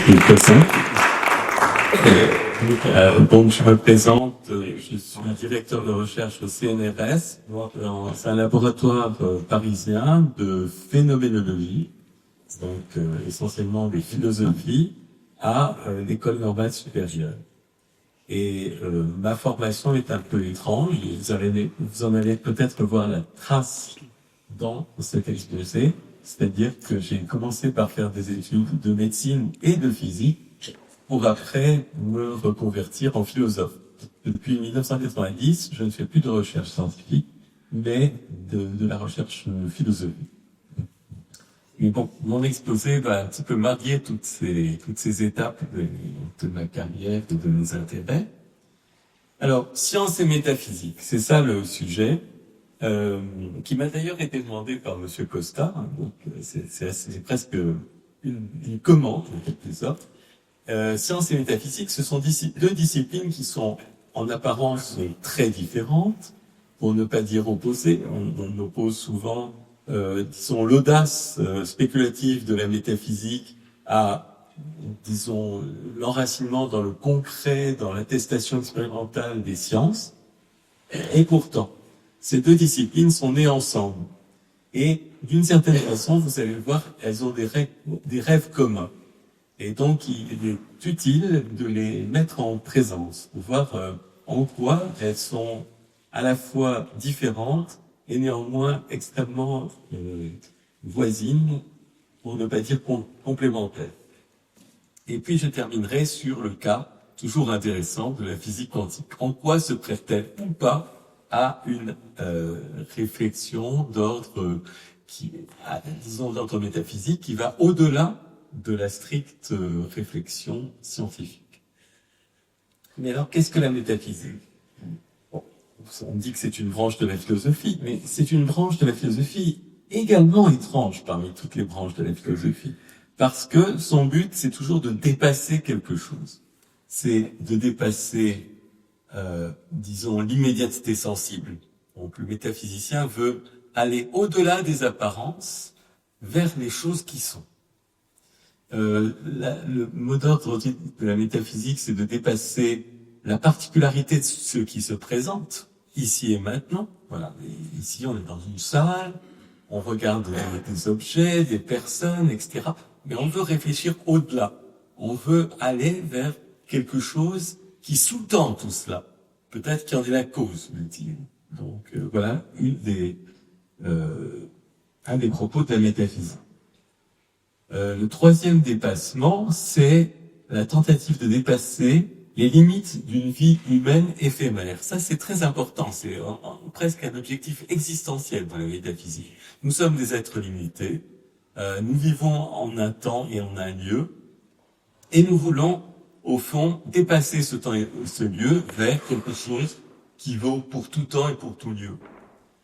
plus pressant. Donc, je me présente, je suis directeur de recherche au CNRS. C'est un laboratoire parisien de phénoménologie, donc essentiellement des philosophies, à l'école normale supérieure. Et ma formation est un peu étrange, vous en allez peut-être voir la trace dans cet exposé, c'est-à-dire que j'ai commencé par faire des études de médecine et de physique, pour après me reconvertir en philosophe. Depuis 1990, je ne fais plus de recherche scientifique, mais de la recherche philosophique. Et bon, mon exposé va un petit peu marier toutes ces étapes de ma carrière et de mes intérêts. Alors, science et métaphysique, c'est ça le sujet, qui m'a d'ailleurs été demandé par Monsieur Costa, hein, donc c'est presque une commande, en quelque sorte. Sciences et métaphysique, ce sont deux disciplines qui sont en apparence très différentes, pour ne pas dire opposées. On oppose souvent, disons, l'audace spéculative de la métaphysique à, disons, l'enracinement dans le concret, dans l'attestation expérimentale des sciences. Et pourtant, ces deux disciplines sont nées ensemble. Et d'une certaine façon, vous allez le voir, elles ont des rêves communs. Et donc, il est utile de les mettre en présence, pour voir en quoi elles sont à la fois différentes et néanmoins extrêmement voisines, pour ne pas dire complémentaires. Et puis, je terminerai sur le cas, toujours intéressant, de la physique quantique. En quoi se prête-t-elle ou pas à une réflexion d'ordre d'ordre métaphysique qui va au-delà de la stricte réflexion scientifique. Mais alors, qu'est-ce que la métaphysique? Bon, on dit que c'est une branche de la philosophie, mais c'est une branche de la philosophie également étrange parmi toutes les branches de la philosophie, parce que son but, c'est toujours de dépasser quelque chose. C'est de dépasser, disons, l'immédiateté sensible. Donc, le métaphysicien veut aller au-delà des apparences vers les choses qui sont. Le mot d'ordre de la métaphysique, c'est de dépasser la particularité de ce qui se présente, ici et maintenant. Voilà. Et ici, on est dans une salle, on regarde des objets, des personnes, etc. Mais on veut réfléchir au-delà. On veut aller vers quelque chose qui sous-tend tout cela. Peut-être qu'il y en est la cause ultime. Donc, voilà un des propos de la métaphysique. Le troisième dépassement, c'est la tentative de dépasser les limites d'une vie humaine éphémère. Ça, c'est très important. C'est presque un objectif existentiel dans la métaphysique. Nous sommes des êtres limités. Nous vivons en un temps et en un lieu. Et nous voulons, au fond, dépasser ce temps et ce lieu vers quelque chose qui vaut pour tout temps et pour tout lieu.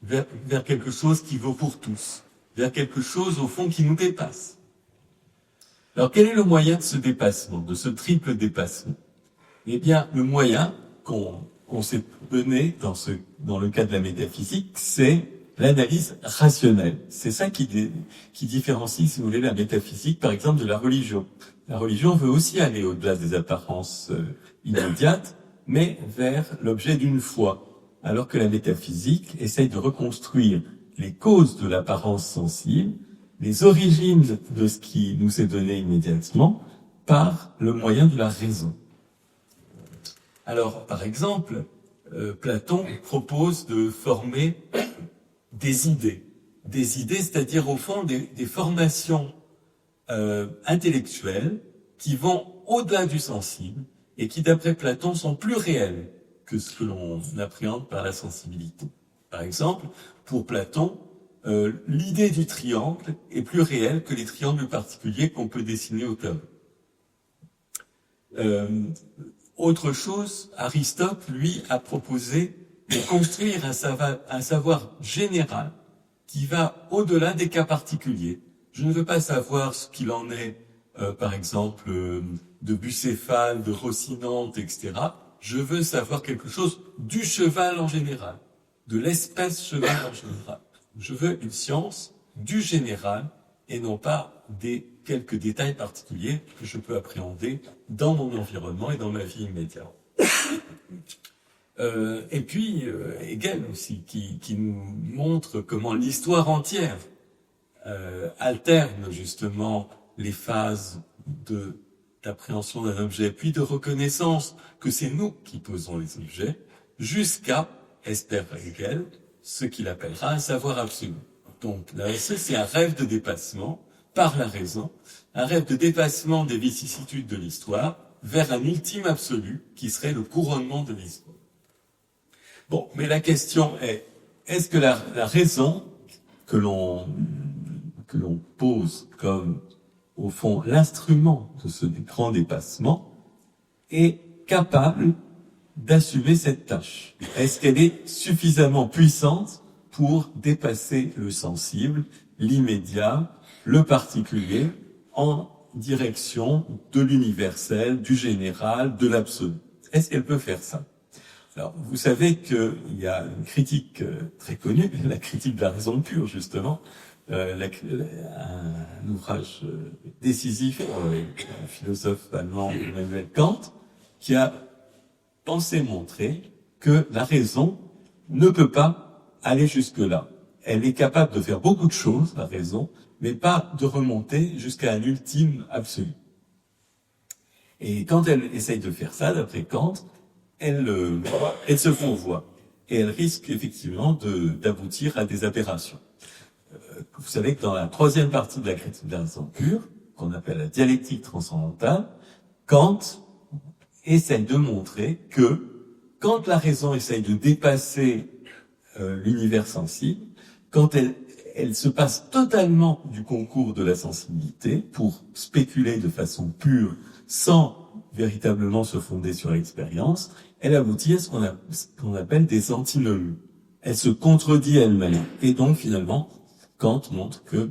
Vers quelque chose qui vaut pour tous. Vers quelque chose, au fond, qui nous dépasse. Alors, quel est le moyen de ce dépassement, de ce triple dépassement? Eh bien, le moyen qu'on s'est donné dans le cas de la métaphysique, c'est l'analyse rationnelle. C'est ça qui différencie, si vous voulez, la métaphysique, par exemple, de la religion. La religion veut aussi aller au-delà des apparences immédiates, mais vers l'objet d'une foi. Alors que la métaphysique essaye de reconstruire les causes de l'apparence sensible, les origines de ce qui nous est donné immédiatement par le moyen de la raison. Alors, par exemple, Platon propose de former des idées, c'est-à-dire au fond des formations intellectuelles qui vont au-delà du sensible et qui, d'après Platon, sont plus réelles que ce que l'on appréhende par la sensibilité. Par exemple, pour Platon, l'idée du triangle est plus réelle que les triangles particuliers qu'on peut dessiner au tableau. Autre chose, Aristote, lui, a proposé de construire un savoir général qui va au-delà des cas particuliers. Je ne veux pas savoir ce qu'il en est, par exemple, de Bucéphale, de Rocinante, etc. Je veux savoir quelque chose du cheval en général, de l'espèce cheval en général. Je veux une science du général et non pas des quelques détails particuliers que je peux appréhender dans mon environnement et dans ma vie immédiate. Et puis Hegel aussi, qui nous montre comment l'histoire entière alterne justement les phases d'appréhension d'un objet, puis de reconnaissance que c'est nous qui posons les objets, jusqu'à, espère Hegel, ce qu'il appellera un savoir absolu. Donc là, c'est un rêve de dépassement par la raison, un rêve de dépassement des vicissitudes de l'histoire vers un ultime absolu qui serait le couronnement de l'histoire. Bon, mais la question est-ce que la raison que l'on pose comme, au fond, l'instrument de ce grand dépassement est capable d'assumer cette tâche? Est-ce qu'elle est suffisamment puissante pour dépasser le sensible, l'immédiat, le particulier, en direction de l'universel, du général, de l'absolu? Est-ce qu'elle peut faire ça? Alors, vous savez qu'il y a une critique très connue, la critique de la raison pure, justement, un ouvrage décisif un philosophe allemand, Immanuel Kant, qui a pensé montrer que la raison ne peut pas aller jusque-là. Elle est capable de faire beaucoup de choses, la raison, mais pas de remonter jusqu'à un ultime absolu. Et quand elle essaye de faire ça, d'après Kant, elle se fourvoie. Et elle risque effectivement d'aboutir à des aberrations. Vous savez que dans la troisième partie de la critique de la raison pure, qu'on appelle la dialectique transcendantale, Kant essaye de montrer que quand la raison essaye de dépasser l'univers sensible, quand elle se passe totalement du concours de la sensibilité pour spéculer de façon pure, sans véritablement se fonder sur l'expérience, elle aboutit à ce qu'on appelle des antinomies. Elle se contredit elle-même. Et donc, finalement, Kant montre que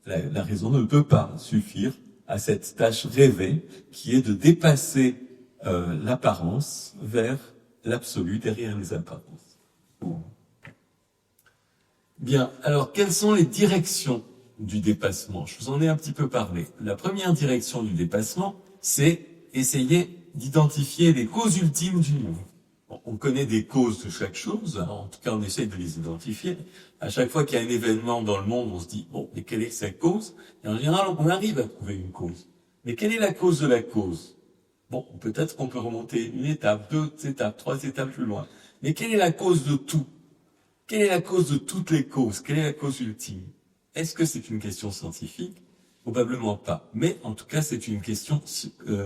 la raison ne peut pas suffire à cette tâche rêvée qui est de dépasser l'apparence vers l'absolu derrière les apparences. Bien, alors quelles sont les directions du dépassement? Je vous en ai un petit peu parlé. La première direction du dépassement, c'est essayer d'identifier les causes ultimes du monde. Bon, on connaît des causes de chaque chose, en tout cas on essaie de les identifier. À chaque fois qu'il y a un événement dans le monde, on se dit, bon, mais quelle est sa cause? Et en général, on arrive à trouver une cause. Mais quelle est la cause de la cause? Bon, peut-être qu'on peut remonter une étape, deux étapes, trois étapes plus loin. Mais quelle est la cause de tout? Quelle est la cause de toutes les causes? Quelle est la cause ultime? Est-ce que c'est une question scientifique? Probablement pas. Mais en tout cas, c'est une question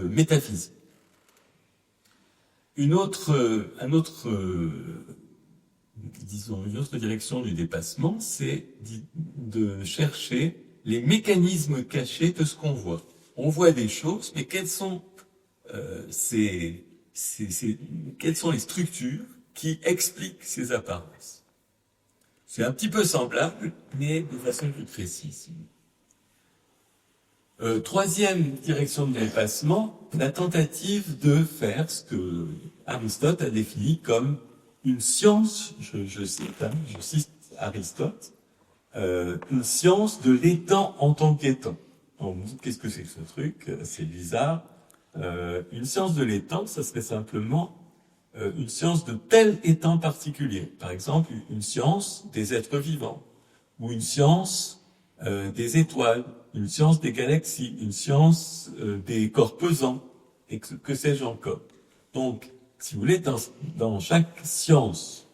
métaphysique. Une autre direction du dépassement, c'est de chercher les mécanismes cachés de ce qu'on voit. On voit des choses, mais quelles sont quelles sont les structures qui expliquent ces apparences? C'est un petit peu semblable, mais de façon plus précise. Troisième direction de dépassement, la tentative de faire ce que Aristote a défini comme une science, je cite Aristote, une science de l'étant en tant qu'étant. On me dit, qu'est-ce que c'est que ce truc? C'est bizarre. Une science de l'étant, ça serait simplement une science de tel étant particulier. Par exemple, une science des êtres vivants, ou une science des étoiles, une science des galaxies, une science des corps pesants, et que sais-je encore. Donc, si vous voulez, dans chaque science,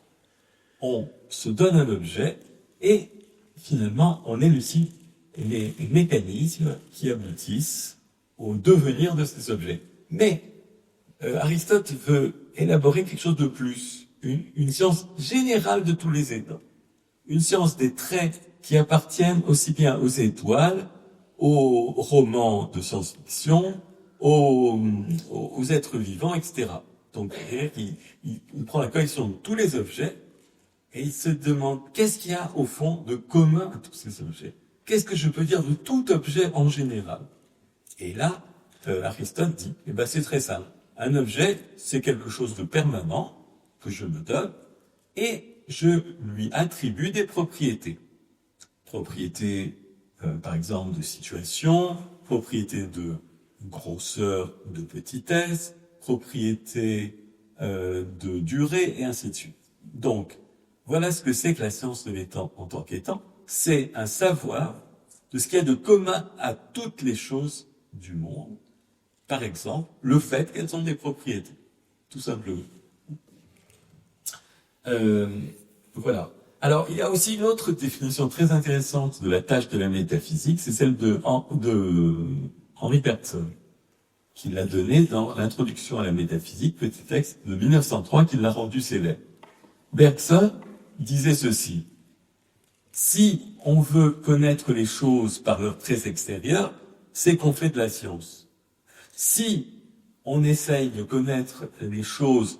on se donne un objet, et finalement, on élucide les mécanismes qui aboutissent au devenir de ces objets. Mais Aristote veut élaborer quelque chose de plus, une science générale de tous les états, une science des traits qui appartiennent aussi bien aux étoiles, aux romans de science-fiction, aux êtres vivants, etc. Donc, il prend la collection de tous les objets et il se demande qu'est-ce qu'il y a au fond de commun à tous ces objets. Qu'est-ce que je peux dire de tout objet en général? Et là, Aristote dit, c'est très simple. Un objet, c'est quelque chose de permanent que je me donne et je lui attribue des propriétés. Propriétés, par exemple, de situation, propriétés de grosseur, de petitesse, propriétés de durée, et ainsi de suite. Donc, voilà ce que c'est que la science de l'étant en tant qu'étant. C'est un savoir de ce qu'il y a de commun à toutes les choses du monde. Par exemple, le fait qu'elles ont des propriétés, tout simplement. Voilà. Alors, il y a aussi une autre définition très intéressante de la tâche de la métaphysique, c'est celle de Henri Bergson, qui l'a donnée dans l'introduction à la métaphysique, petit texte de 1903 qui l'a rendu célèbre. Bergson disait ceci: si on veut connaître les choses par leurs traits extérieurs, c'est qu'on fait de la science. Si on essaye de connaître les choses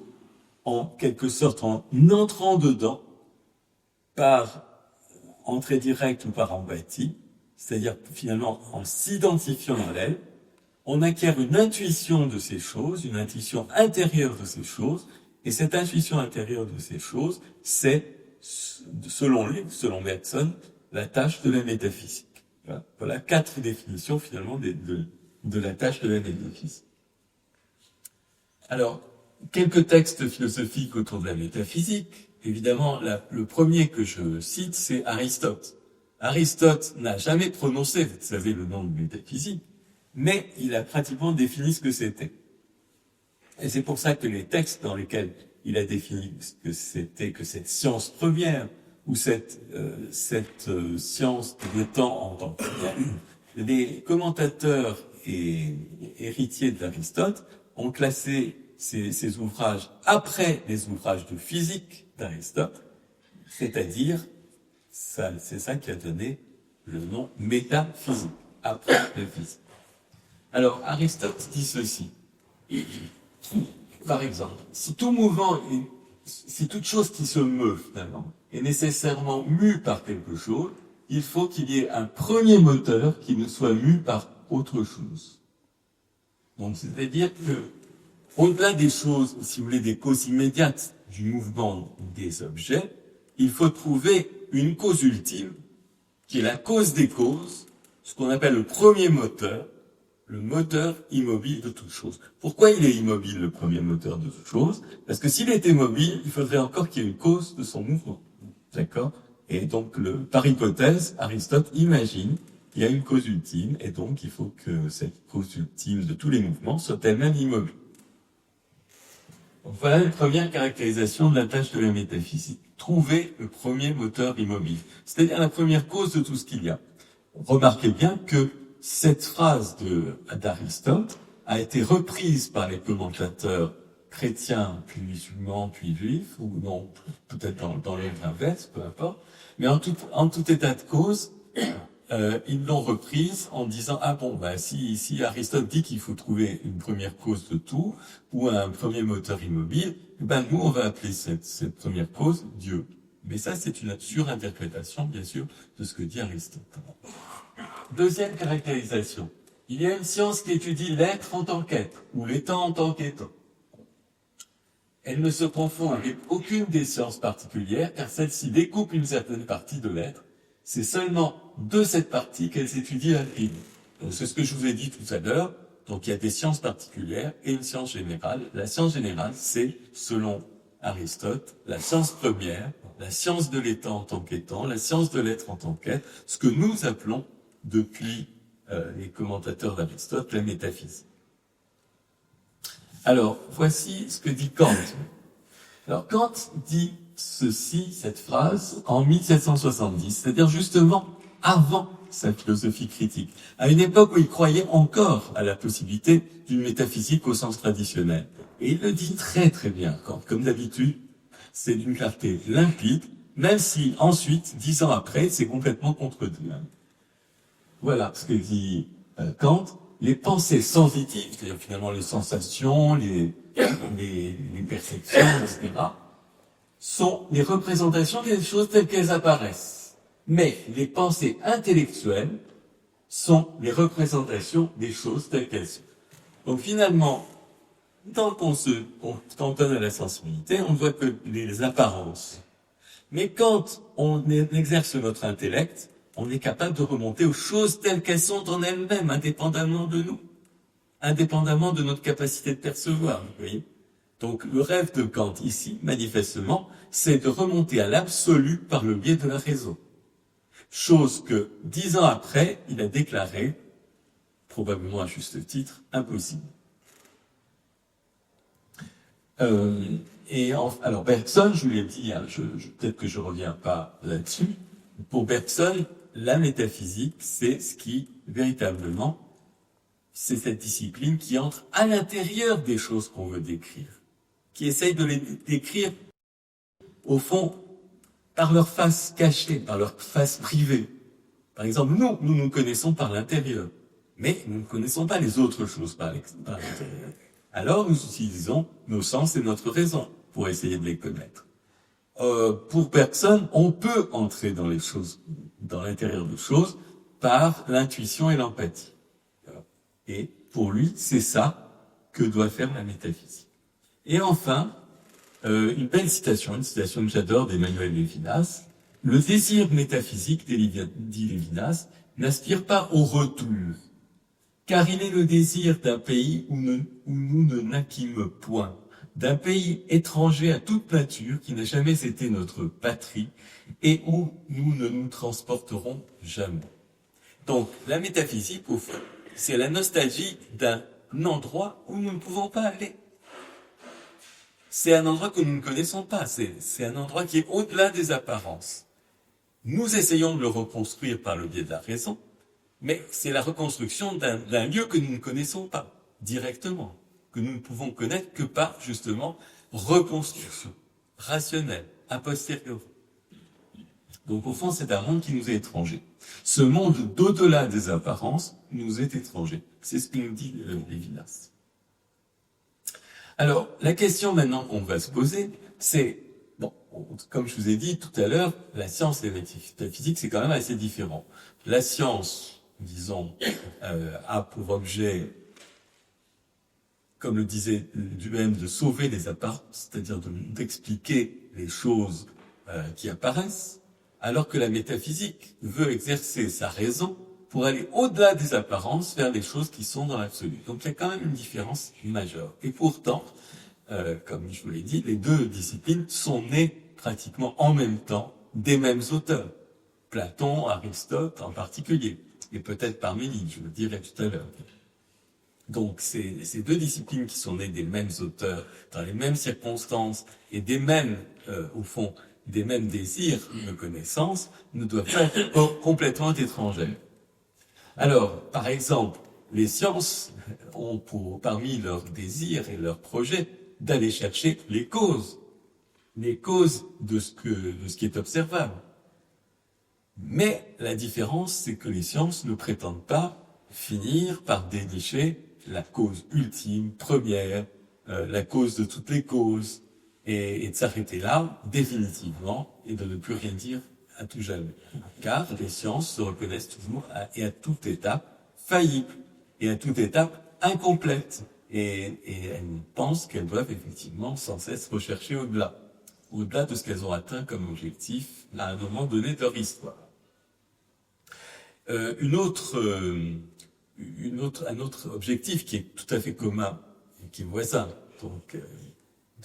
en quelque sorte en entrant dedans, par entrée directe ou par empathie, c'est-à-dire finalement en s'identifiant à elle, on acquiert une intuition de ces choses, une intuition intérieure de ces choses, et cette intuition intérieure de ces choses, c'est, selon Bergson, la tâche de la métaphysique. Voilà 4 définitions finalement de la tâche de la métaphysique. Alors, quelques textes philosophiques autour de la métaphysique. Évidemment, le premier que je cite, c'est Aristote. Aristote n'a jamais prononcé, vous savez, le nom de métaphysique, mais il a pratiquement défini ce que c'était. Et c'est pour ça que les textes dans lesquels il a défini ce que c'était que cette science première, ou cette science de temps en tant que telle, les commentateurs et héritiers d'Aristote ont classé ces ouvrages après les ouvrages de physique d'Aristote, c'est-à-dire, c'est ça qui a donné le nom métaphysique, après la physique. Alors, Aristote dit ceci. Par exemple, si tout mouvement, si toute chose qui se meut, finalement, est nécessairement mue par quelque chose, il faut qu'il y ait un premier moteur qui ne soit mu par autre chose. Donc, c'est-à-dire que, au-delà des choses, si vous voulez, des causes immédiates du mouvement des objets, il faut trouver une cause ultime, qui est la cause des causes, ce qu'on appelle le premier moteur, le moteur immobile de toute chose. Pourquoi il est immobile, le premier moteur de toute chose? Parce que s'il était mobile, il faudrait encore qu'il y ait une cause de son mouvement. D'accord? Et donc, par hypothèse, Aristote imagine qu'il y a une cause ultime, et donc il faut que cette cause ultime de tous les mouvements soit elle-même immobile. Donc voilà une première caractérisation de la tâche de la métaphysique. Trouver le premier moteur immobile, c'est-à-dire la première cause de tout ce qu'il y a. Remarquez bien que cette phrase d'Aristote a été reprise par les commentateurs chrétiens, puis musulmans, puis juifs, ou non, peut-être dans l'ordre inverse, peu importe. Mais en tout état de cause, ils l'ont reprise en disant si Aristote dit qu'il faut trouver une première cause de tout ou un premier moteur immobile, nous on va appeler cette première cause Dieu. Mais ça c'est une surinterprétation bien sûr de ce que dit Aristote. Deuxième caractérisation, il y a une science qui étudie l'être en tant qu'être ou l'étant en tant qu'étant. Elle ne se confond avec aucune des sciences particulières car celle-ci découpe une certaine partie de l'être. C'est seulement de cette partie qu'elles étudient la prime. Donc c'est ce que je vous ai dit tout à l'heure. Donc il y a des sciences particulières et une science générale. La science générale, c'est, selon Aristote, la science première, la science de l'état en tant qu'étant, la science de l'être en tant qu'être, ce que nous appelons, depuis les commentateurs d'Aristote, la métaphysique. Alors, voici ce que dit Kant. Alors, Kant dit cette phrase, en 1770, c'est-à-dire justement avant sa philosophie critique, à une époque où il croyait encore à la possibilité d'une métaphysique au sens traditionnel. Et il le dit très très bien, Kant. Comme d'habitude, c'est d'une clarté limpide, même si ensuite, 10 ans après, c'est complètement contredit. Voilà ce que dit Kant. Les pensées sensitives, c'est-à-dire finalement les sensations, les perceptions, etc., sont les représentations des choses telles qu'elles apparaissent. Mais les pensées intellectuelles sont les représentations des choses telles qu'elles sont. Donc finalement, tant qu'on se cantonne à la sensibilité, on ne voit que les apparences. Mais quand on exerce notre intellect, on est capable de remonter aux choses telles qu'elles sont en elles-mêmes, indépendamment de nous, indépendamment de notre capacité de percevoir, vous voyez. Donc le rêve de Kant ici, manifestement, c'est de remonter à l'absolu par le biais de la raison. Chose que, 10 ans après, il a déclaré, probablement à juste titre, impossible. Alors Bergson, je vous l'ai dit, hein, peut-être que je reviens pas là-dessus. Pour Bergson, la métaphysique, c'est ce qui, véritablement, c'est cette discipline qui entre à l'intérieur des choses qu'on veut décrire, qui essaye de les décrire, au fond, par leur face cachée, par leur face privée. Par exemple, nous nous connaissons par l'intérieur, mais nous ne connaissons pas les autres choses par l'intérieur. Alors nous utilisons nos sens et notre raison pour essayer de les connaître. Pour Bergson, on peut entrer dans les choses, dans l'intérieur des choses, par l'intuition et l'empathie. Et pour lui, c'est ça que doit faire la métaphysique. Et enfin, une belle citation, une citation que j'adore d'Emmanuel Lévinas. Le désir métaphysique, dit Lévinas, n'aspire pas au retour, car il est le désir d'un pays où nous ne naquîmes point, d'un pays étranger à toute nature qui n'a jamais été notre patrie et où nous ne nous transporterons jamais. Donc, la métaphysique, au fond, c'est la nostalgie d'un endroit où nous ne pouvons pas aller. C'est un endroit que nous ne connaissons pas, c'est un endroit qui est au-delà des apparences. Nous essayons de le reconstruire par le biais de la raison, mais c'est la reconstruction d'un lieu que nous ne connaissons pas directement, que nous ne pouvons connaître que par, justement, reconstruction rationnelle, a posteriori. Donc, au fond, c'est un monde qui nous est étranger. Ce monde d'au-delà des apparences nous est étranger. C'est ce que nous dit Lévinas. Alors, la question maintenant qu'on va se poser, c'est, bon, comme je vous ai dit tout à l'heure, la science et la métaphysique, c'est quand même assez différent. La science, disons, a pour objet, comme le disait lui-même, de sauver les apparences, c'est-à-dire d'expliquer les choses qui apparaissent, alors que la métaphysique veut exercer sa raison pour aller au-delà des apparences vers les choses qui sont dans l'absolu. Donc il y a quand même une différence majeure. Et pourtant, comme je vous l'ai dit, les deux disciplines sont nées pratiquement en même temps des mêmes auteurs. Platon, Aristote en particulier, et peut-être Parménide, je le dirai tout à l'heure. Donc ces deux disciplines qui sont nées des mêmes auteurs, dans les mêmes circonstances, et des mêmes, au fond, des mêmes désirs de connaissance, ne doivent pas être complètement étrangères. Alors, par exemple, les sciences ont parmi leurs désirs et leurs projets d'aller chercher les causes de ce qui est observable. Mais la différence, c'est que les sciences ne prétendent pas finir par dénicher la cause ultime, première, la cause de toutes les causes, et de s'arrêter là, définitivement, et de ne plus rien dire à tout jamais. Car les sciences se reconnaissent toujours et à toute étape faillibles, et à toute étape incomplètes. Et elles pensent qu'elles doivent effectivement sans cesse rechercher au-delà de ce qu'elles ont atteint comme objectif à un moment donné de leur histoire. Un autre objectif qui est tout à fait commun et qui est voisin donc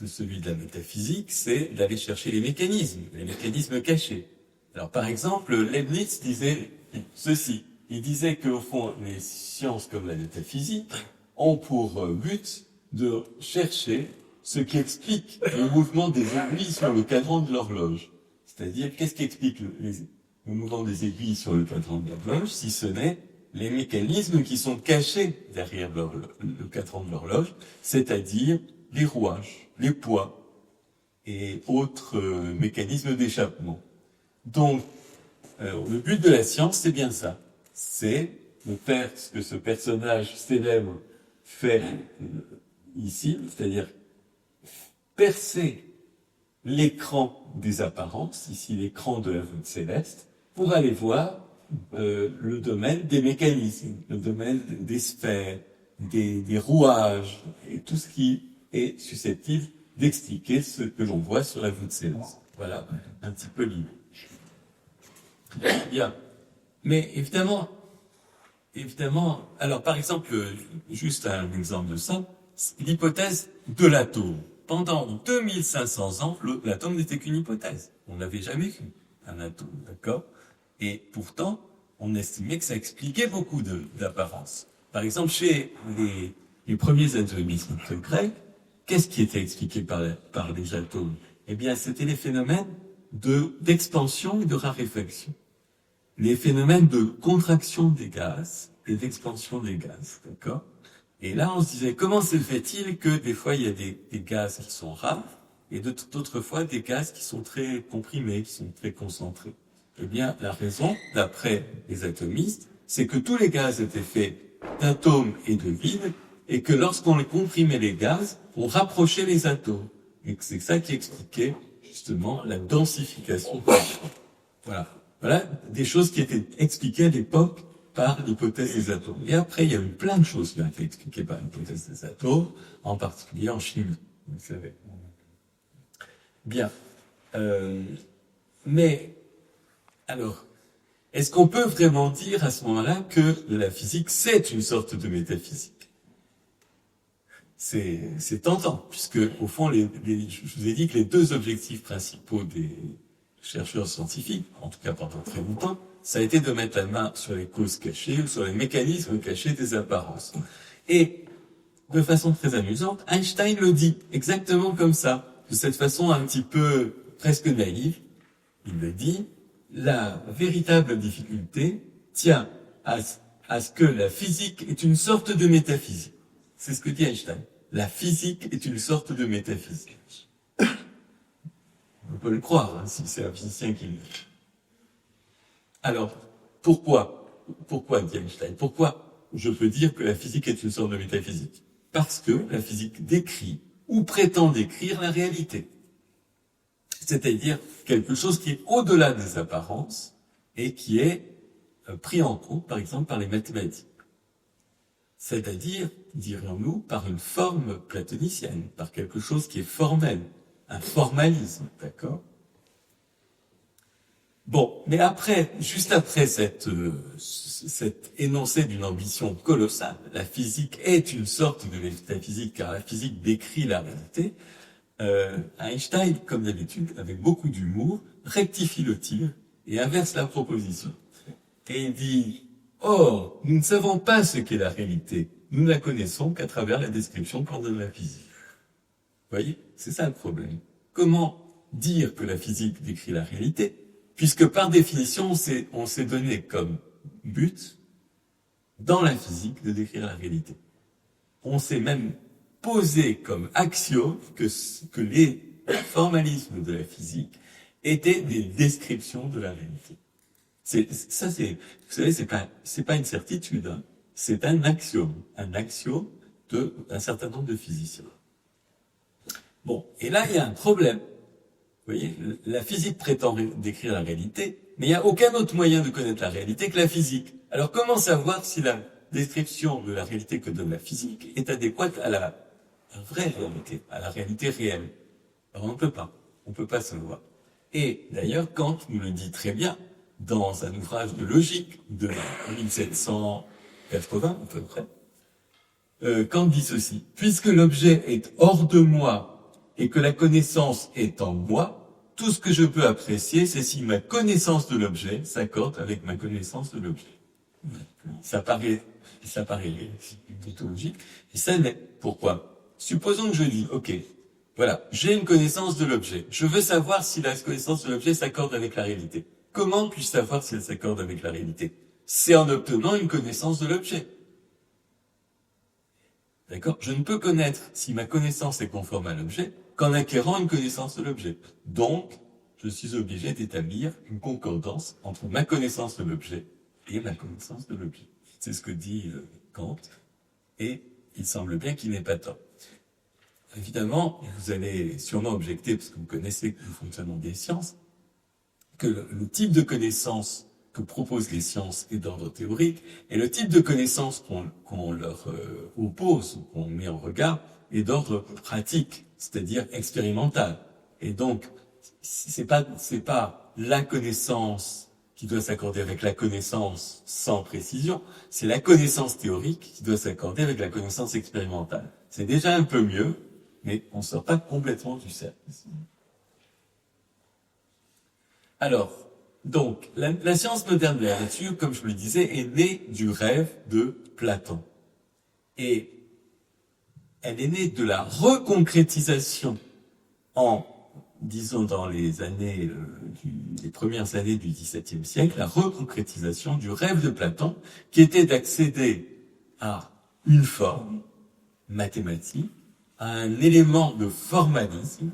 de celui de la métaphysique, c'est d'aller chercher les mécanismes cachés. Alors par exemple, Leibniz disait ceci. Il disait qu'au fond, les sciences comme la métaphysique ont pour but de chercher ce qui explique le mouvement des aiguilles sur le cadran de l'horloge. C'est-à-dire, qu'est-ce qui explique le mouvement des aiguilles sur le cadran de l'horloge, si ce n'est les mécanismes qui sont cachés derrière le cadran de l'horloge, c'est-à-dire les rouages, les poids et autres mécanismes d'échappement. Donc, le but de la science, c'est bien ça. C'est de faire ce que ce personnage célèbre fait ici, c'est-à-dire percer l'écran des apparences, ici l'écran de la voûte céleste, pour aller voir le domaine des mécanismes, le domaine des sphères, des rouages, et tout ce qui est susceptible d'expliquer ce que l'on voit sur la voûte céleste. Voilà, un petit peu l'idée. Bien. Mais évidemment, alors par exemple, juste un exemple de ça, l'hypothèse de l'atome. Pendant 2500 ans, l'atome n'était qu'une hypothèse. On n'avait jamais vu un atome, d'accord? Et pourtant, on estimait que ça expliquait beaucoup d'apparences. Par exemple, chez les premiers atomistes grecs, qu'est-ce qui était expliqué par les atomes? Eh bien, c'était les phénomènes d'expansion et de raréfaction. Les phénomènes de contraction des gaz et d'expansion des gaz, d'accord? Et là, on se disait, comment se fait-il que des fois, il y a des gaz qui sont rares et d'autres fois, des gaz qui sont très comprimés, qui sont très concentrés? Eh bien, la raison, d'après les atomistes, c'est que tous les gaz étaient faits d'atomes et de vide, et que lorsqu'on les comprimait les gaz, on rapprochait les atomes. Et que c'est ça qui expliquait, justement, la densification. Voilà des choses qui étaient expliquées à l'époque par l'hypothèse des atomes. Et après, il y a eu plein de choses qui ont été expliquées par l'hypothèse des atomes, en particulier en chimie, vous savez. Bien. Mais, alors, est-ce qu'on peut vraiment dire à ce moment-là que la physique, c'est une sorte de métaphysique? C'est tentant, puisque, au fond, je vous ai dit que les deux objectifs principaux des chercheurs scientifiques, en tout cas pendant très longtemps, ça a été de mettre la main sur les causes cachées ou sur les mécanismes cachés des apparences. Et, de façon très amusante, Einstein le dit exactement comme ça, de cette façon un petit peu presque naïve. Il le dit, la véritable difficulté tient à ce que la physique est une sorte de métaphysique. C'est ce que dit Einstein. La physique est une sorte de métaphysique. On peut le croire, hein, si c'est un physicien qui le dit. Alors, pourquoi dit Einstein? Pourquoi je peux dire que la physique est une sorte de métaphysique? Parce que la physique décrit ou prétend décrire la réalité. C'est-à-dire quelque chose qui est au-delà des apparences et qui est pris en compte, par exemple, par les mathématiques. C'est-à-dire, dirions-nous, par une forme platonicienne, par quelque chose qui est formel, un formalisme, d'accord? Bon, mais après, juste après cet énoncé d'une ambition colossale, la physique est une sorte de métaphysique, car la physique décrit la réalité, Einstein, comme d'habitude, avec beaucoup d'humour, rectifie le tir et inverse la proposition. Et il dit, or, nous ne savons pas ce qu'est la réalité. Nous ne la connaissons qu'à travers la description qu'en donne la physique. Vous voyez, c'est ça le problème. Comment dire que la physique décrit la réalité, puisque par définition, on s'est donné comme but, dans la physique, de décrire la réalité. On s'est même posé comme axiome que les formalismes de la physique étaient des descriptions de la réalité. Vous savez, c'est pas une certitude, hein. C'est un axiome d'un certain nombre de physiciens. Bon, et là, il y a un problème. Vous voyez, la physique prétend décrire la réalité, mais il n'y a aucun autre moyen de connaître la réalité que la physique. Alors, comment savoir si la description de la réalité que donne la physique est adéquate à la vraie réalité, à la réalité réelle? Alors, on ne peut pas savoir. Et d'ailleurs, Kant nous le dit très bien dans un ouvrage de logique de 1780 à peu près. Kant dit ceci: puisque l'objet est hors de moi et que la connaissance est en moi, tout ce que je peux apprécier, c'est si ma connaissance de l'objet s'accorde avec ma connaissance de l'objet. Ça paraît plutôt logique. Et ça n'est pourquoi? Supposons que je dis, ok, voilà, j'ai une connaissance de l'objet. Je veux savoir si la connaissance de l'objet s'accorde avec la réalité. Comment puis-je savoir si elle s'accorde avec la réalité? C'est en obtenant une connaissance de l'objet. D'accord? Je ne peux connaître si ma connaissance est conforme à l'objet qu'en acquérant une connaissance de l'objet. Donc, je suis obligé d'établir une concordance entre ma connaissance de l'objet et ma connaissance de l'objet. C'est ce que dit Kant, et il semble bien qu'il n'ait pas tort. Évidemment, vous allez sûrement objecter, parce que vous connaissez le fonctionnement des sciences, que le type de connaissance que proposent les sciences est d'ordre théorique, et le type de connaissance qu'on leur oppose, ou qu'on met en regard, est d'ordre pratique, c'est-à-dire expérimental. Et donc, c'est pas la connaissance qui doit s'accorder avec la connaissance sans précision, c'est la connaissance théorique qui doit s'accorder avec la connaissance expérimentale. C'est déjà un peu mieux, mais on ne sort pas complètement du cercle. Alors, donc, la science moderne de la nature, comme je le disais, est née du rêve de Platon. Et elle est née de la reconcrétisation disons dans les années, les premières années du XVIIe siècle, la reconcrétisation du rêve de Platon, qui était d'accéder à une forme mathématique, à un élément de formalisme,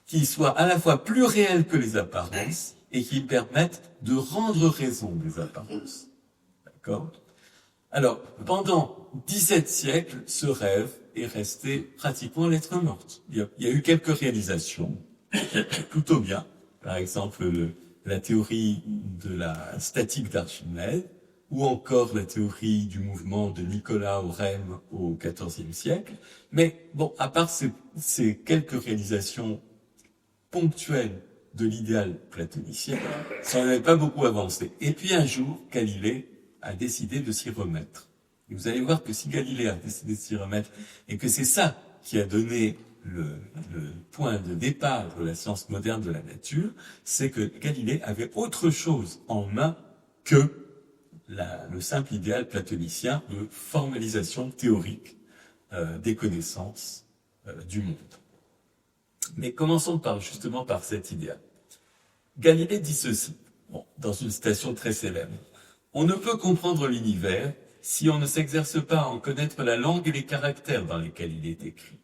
qui soit à la fois plus réel que les apparences et qui permette de rendre raison des apparences. D'accord ? Alors, pendant 17 siècles, ce rêve est resté pratiquement lettre morte. Il y a eu quelques réalisations, plutôt bien. Par exemple, la théorie de la statique d'Archimède, ou encore la théorie du mouvement de Nicolas Orem au XIVe siècle. Mais bon, à part ces quelques réalisations ponctuelles de l'idéal platonicien, ça n'avait pas beaucoup avancé. Et puis un jour, Galilée a décidé de s'y remettre. Et vous allez voir que si Galilée a décidé de s'y remettre, et que c'est ça qui a donné le point de départ de la science moderne de la nature, c'est que Galilée avait autre chose en main que le simple idéal platonicien de formalisation théorique des connaissances du monde. Mais commençons justement par cet idéal. Galilée dit ceci, dans une citation très célèbre. « On ne peut comprendre l'univers si on ne s'exerce pas à en connaître la langue et les caractères dans lesquels il est écrit.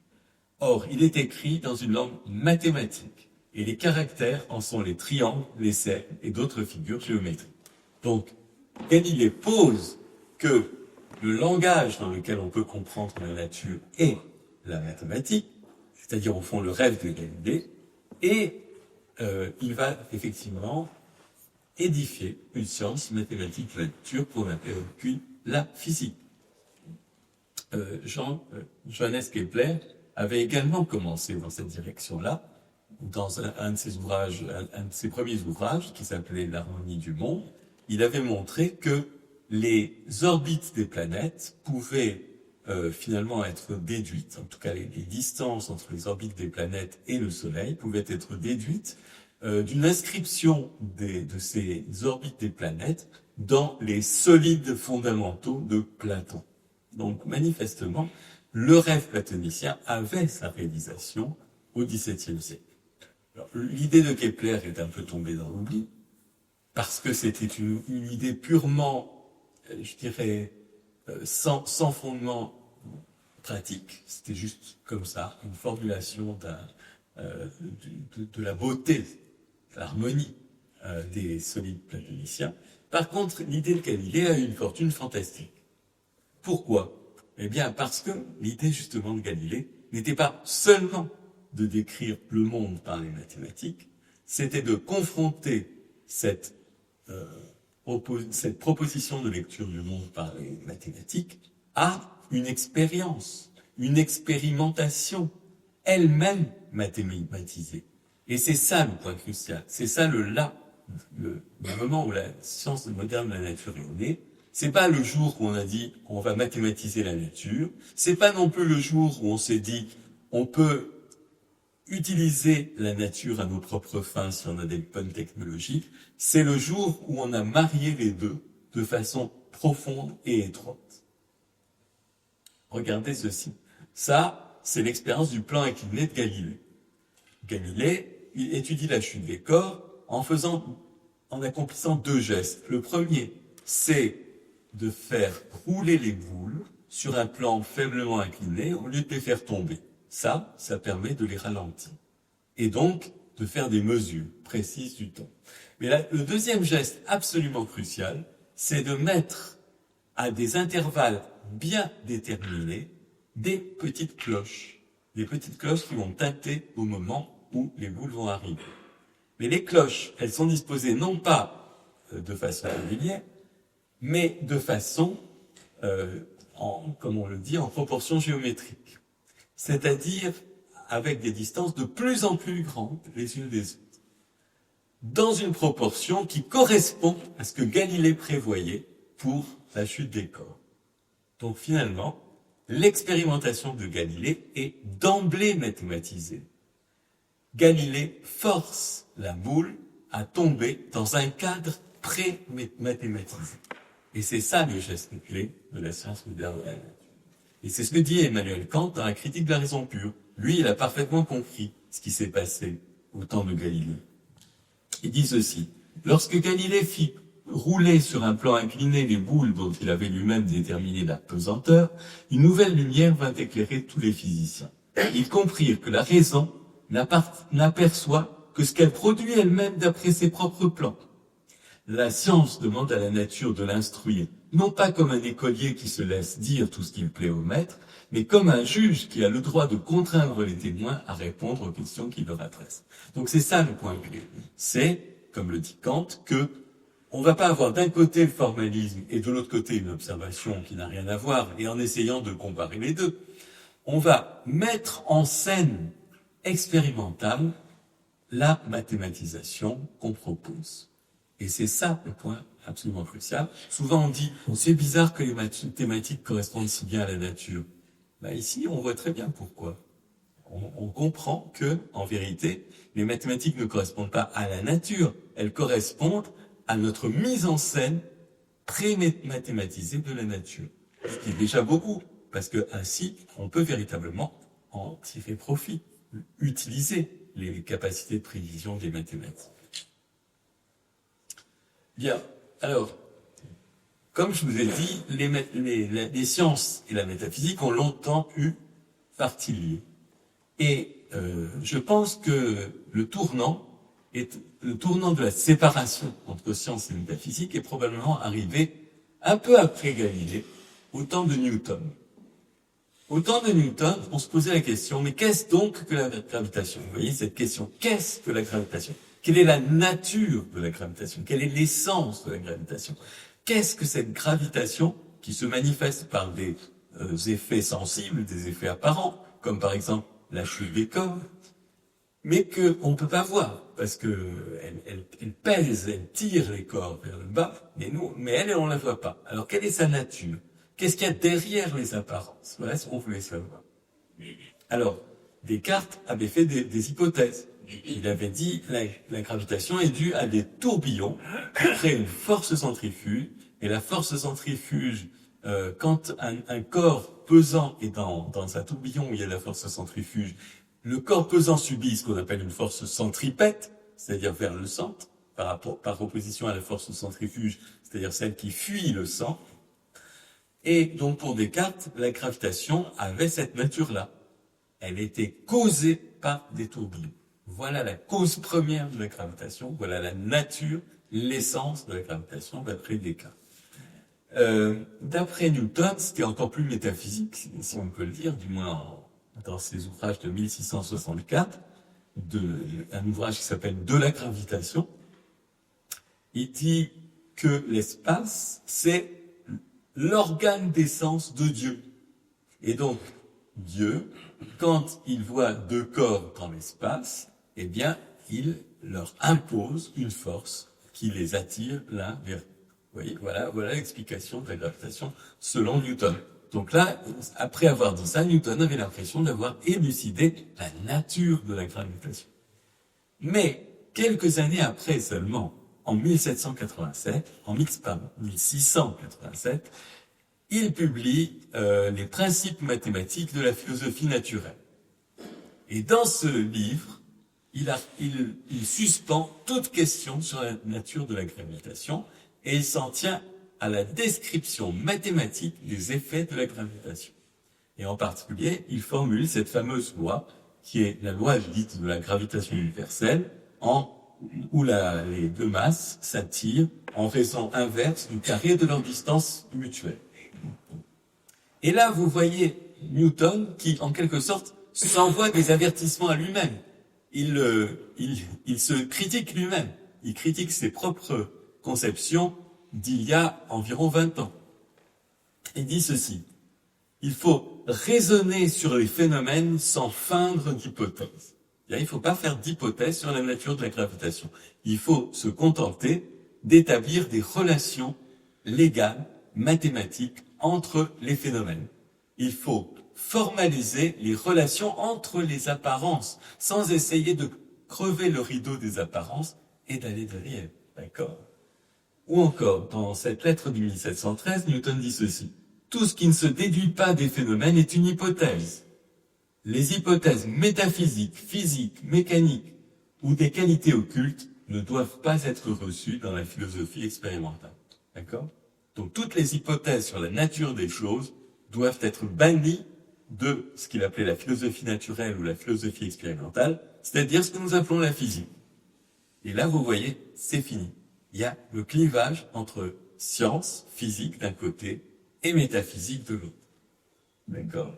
Or, il est écrit dans une langue mathématique, et les caractères en sont les triangles, les cercles et d'autres figures géométriques. » Donc, Galilée pose que le langage dans lequel on peut comprendre la nature est la mathématique, c'est-à-dire au fond le rêve de Galilée, et il va effectivement édifier une science mathématique de la nature qu'on appelle la physique. Johannes Kepler avait également commencé dans cette direction-là, dans un de ses premiers ouvrages, qui s'appelait L'harmonie du monde. Il avait montré que les orbites des planètes pouvaient finalement être déduites, en tout cas les distances entre les orbites des planètes et le Soleil pouvaient être déduites d'une inscription de ces orbites des planètes dans les solides fondamentaux de Platon. Donc manifestement, le rêve platonicien avait sa réalisation au XVIIe siècle. L'idée de Kepler est un peu tombée dans l'oubli, parce que c'était une idée purement, je dirais, sans fondement pratique. C'était juste comme ça, une formulation de la beauté, de l'harmonie des solides platoniciens. Par contre, l'idée de Galilée a eu une fortune fantastique. Pourquoi ? Eh bien, parce que l'idée justement de Galilée n'était pas seulement de décrire le monde par les mathématiques, c'était de confronter cette proposition de lecture du monde par les mathématiques à une expérience, une expérimentation elle-même mathématisée. Et c'est ça le point crucial, c'est ça le moment où la science moderne de la nature est née. C'est pas le jour où on a dit on va mathématiser la nature, c'est pas non plus le jour où on s'est dit on peut utiliser la nature à nos propres fins si on a des bonnes technologies, c'est le jour où on a marié les deux de façon profonde et étroite. Regardez ceci. Ça, c'est l'expérience du plan incliné de Galilée. Galilée, il étudie la chute des corps en accomplissant deux gestes. Le premier, c'est de faire rouler les boules sur un plan faiblement incliné au lieu de les faire tomber. Ça permet de les ralentir. Et donc, de faire des mesures précises du temps. Mais là, le deuxième geste absolument crucial, c'est de mettre à des intervalles bien déterminés des petites cloches. Des petites cloches qui vont tinter au moment où les boules vont arriver. Mais les cloches, elles sont disposées non pas de façon régulière, mais de façon, comme on le dit, en proportion géométrique. C'est-à-dire avec des distances de plus en plus grandes les unes des autres. dans une proportion qui correspond à ce que Galilée prévoyait pour la chute des corps. Donc finalement, l'expérimentation de Galilée est d'emblée mathématisée. Galilée force la boule à tomber dans un cadre pré-mathématisé. Et c'est ça le geste clé de la science moderne. Et c'est ce que dit Emmanuel Kant dans la critique de la raison pure. Lui, il a parfaitement compris ce qui s'est passé au temps de Galilée. Il dit ceci: lorsque Galilée fit rouler sur un plan incliné les boules dont il avait lui-même déterminé la pesanteur, une nouvelle lumière vint éclairer tous les physiciens. Ils comprirent que la raison n'aperçoit que ce qu'elle produit elle-même d'après ses propres plans. La science demande à la nature de l'instruire, non pas comme un écolier qui se laisse dire tout ce qu'il plaît au maître, mais comme un juge qui a le droit de contraindre les témoins à répondre aux questions qu'il leur adresse. Donc c'est ça le point clé. C'est, comme le dit Kant, que on va pas avoir d'un côté le formalisme et de l'autre côté une observation qui n'a rien à voir, et en essayant de comparer les deux, on va mettre en scène expérimentale la mathématisation qu'on propose. Et c'est ça le point absolument crucial. Souvent on dit, c'est bizarre que les mathématiques correspondent si bien à la nature. Ici, on voit très bien pourquoi. On comprend que, en vérité, les mathématiques ne correspondent pas à la nature, elles correspondent à notre mise en scène pré-mathématisée de la nature. Ce qui est déjà beaucoup, parce que ainsi, on peut véritablement en tirer profit, utiliser les capacités de prévision des mathématiques. Bien, alors, comme je vous ai dit, les sciences et la métaphysique ont longtemps eu partie liée. Et je pense que le tournant de la séparation entre science et métaphysique est probablement arrivé un peu après Galilée, au temps de Newton. Au temps de Newton, on se posait la question, mais qu'est-ce donc que la gravitation? Vous voyez cette question, qu'est-ce que la gravitation? Quelle est la nature de la gravitation? Quelle est l'essence de la gravitation? Qu'est-ce que cette gravitation qui se manifeste par des effets sensibles, des effets apparents, comme par exemple la chute des corps, mais qu'on ne peut pas voir, parce que elle pèse, elle tire les corps vers le bas, mais elle, on ne la voit pas. Alors, quelle est sa nature? Qu'est-ce qu'il y a derrière les apparences? Voilà ce qu'on voulait savoir. Alors, Descartes avait fait des hypothèses. Il avait dit la gravitation est due à des tourbillons qui créent une force centrifuge, et la force centrifuge, quand un corps pesant est dans un tourbillon où il y a la force centrifuge, le corps pesant subit ce qu'on appelle une force centripète, c'est-à-dire vers le centre, par opposition à la force centrifuge, c'est-à-dire celle qui fuit le centre. Et donc pour Descartes, la gravitation avait cette nature-là. Elle était causée par des tourbillons. Voilà la cause première de la gravitation, voilà la nature, l'essence de la gravitation d'après Descartes. D'après Newton, c'était encore plus métaphysique, si on peut le dire, du moins dans ses ouvrages de 1664, un ouvrage qui s'appelle « De la gravitation ». Il dit que l'espace, c'est l'organe d'essence de Dieu. Et donc, Dieu, quand il voit deux corps dans l'espace, eh bien, il leur impose une force qui les attire l'un vers l'autre. Vous voyez, voilà l'explication de la gravitation selon Newton. Donc là, après avoir dit ça, Newton avait l'impression d'avoir élucidé la nature de la gravitation. Mais, quelques années après seulement, en 1687, il publie les principes mathématiques de la philosophie naturelle. Et dans ce livre, il suspend toute question sur la nature de la gravitation et il s'en tient à la description mathématique des effets de la gravitation. Et en particulier, il formule cette fameuse loi, qui est la loi dite de la gravitation universelle, où les deux masses s'attirent en raison inverse du carré de leur distance mutuelle. Et là, vous voyez Newton qui, en quelque sorte, s'envoie des avertissements à lui-même. Il se critique lui-même. Il critique ses propres conceptions d'il y a environ 20 ans. Il dit ceci: il faut raisonner sur les phénomènes sans feindre d'hypothèses. Il ne faut pas faire d'hypothèse sur la nature de la gravitation. Il faut se contenter d'établir des relations légales, mathématiques, entre les phénomènes. Il faut formaliser les relations entre les apparences, sans essayer de crever le rideau des apparences et d'aller derrière. D'accord? Ou encore, dans cette lettre du 1713, Newton dit ceci. Tout ce qui ne se déduit pas des phénomènes est une hypothèse. Les hypothèses métaphysiques, physiques, mécaniques ou des qualités occultes ne doivent pas être reçues dans la philosophie expérimentale. D'accord? Donc toutes les hypothèses sur la nature des choses doivent être bannies de ce qu'il appelait la philosophie naturelle ou la philosophie expérimentale, c'est-à-dire ce que nous appelons la physique. Et là, vous voyez, c'est fini. Il y a le clivage entre science, physique d'un côté, et métaphysique de l'autre. D'accord?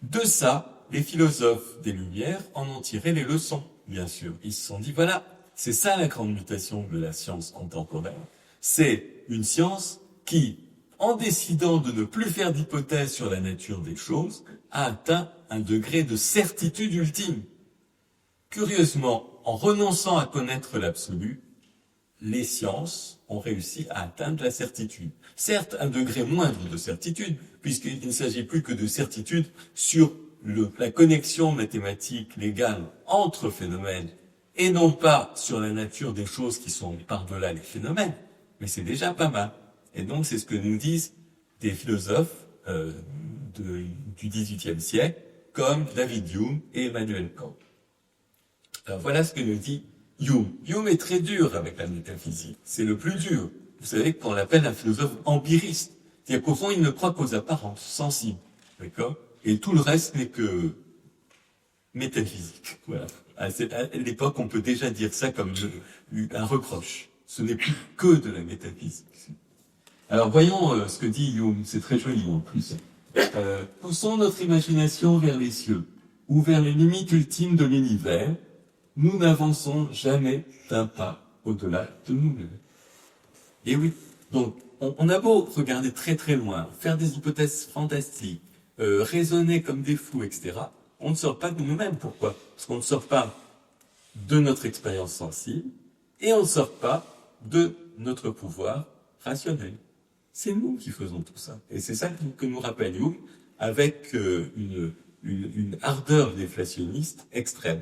De ça, les philosophes des Lumières en ont tiré les leçons, bien sûr. Ils se sont dit, voilà, c'est ça la grande mutation de la science contemporaine. C'est une science qui, en décidant de ne plus faire d'hypothèses sur la nature des choses, a atteint un degré de certitude ultime. Curieusement, en renonçant à connaître l'absolu, les sciences ont réussi à atteindre la certitude. Certes, un degré moindre de certitude, puisqu'il ne s'agit plus que de certitude sur la connexion mathématique légale entre phénomènes, et non pas sur la nature des choses qui sont par-delà les phénomènes, mais c'est déjà pas mal. Et donc, c'est ce que nous disent des philosophes du XVIIIe siècle, comme David Hume et Emmanuel Kant. Alors voilà ce que nous dit Hume. Hume est très dur avec la métaphysique. C'est le plus dur. Vous savez qu'on l'appelle un philosophe empiriste. C'est-à-dire qu'au fond, il ne croit qu'aux apparences sensibles. D'accord? Et tout le reste n'est que métaphysique. Voilà. À l'époque, on peut déjà dire ça comme un reproche. Ce n'est plus que de la métaphysique. Alors voyons ce que dit Hume. C'est très joli en plus. Poussons notre imagination vers les cieux, ou vers les limites ultimes de l'univers. Nous n'avançons jamais d'un pas au-delà de nous-mêmes. Et oui, donc on a beau regarder très très loin, faire des hypothèses fantastiques, raisonner comme des fous, etc., on ne sort pas de nous-mêmes. Pourquoi? Parce qu'on ne sort pas de notre expérience sensible et on ne sort pas de notre pouvoir rationnel. C'est nous qui faisons tout ça. Et c'est ça que nous rappelle Hume avec une ardeur déflationniste extrême,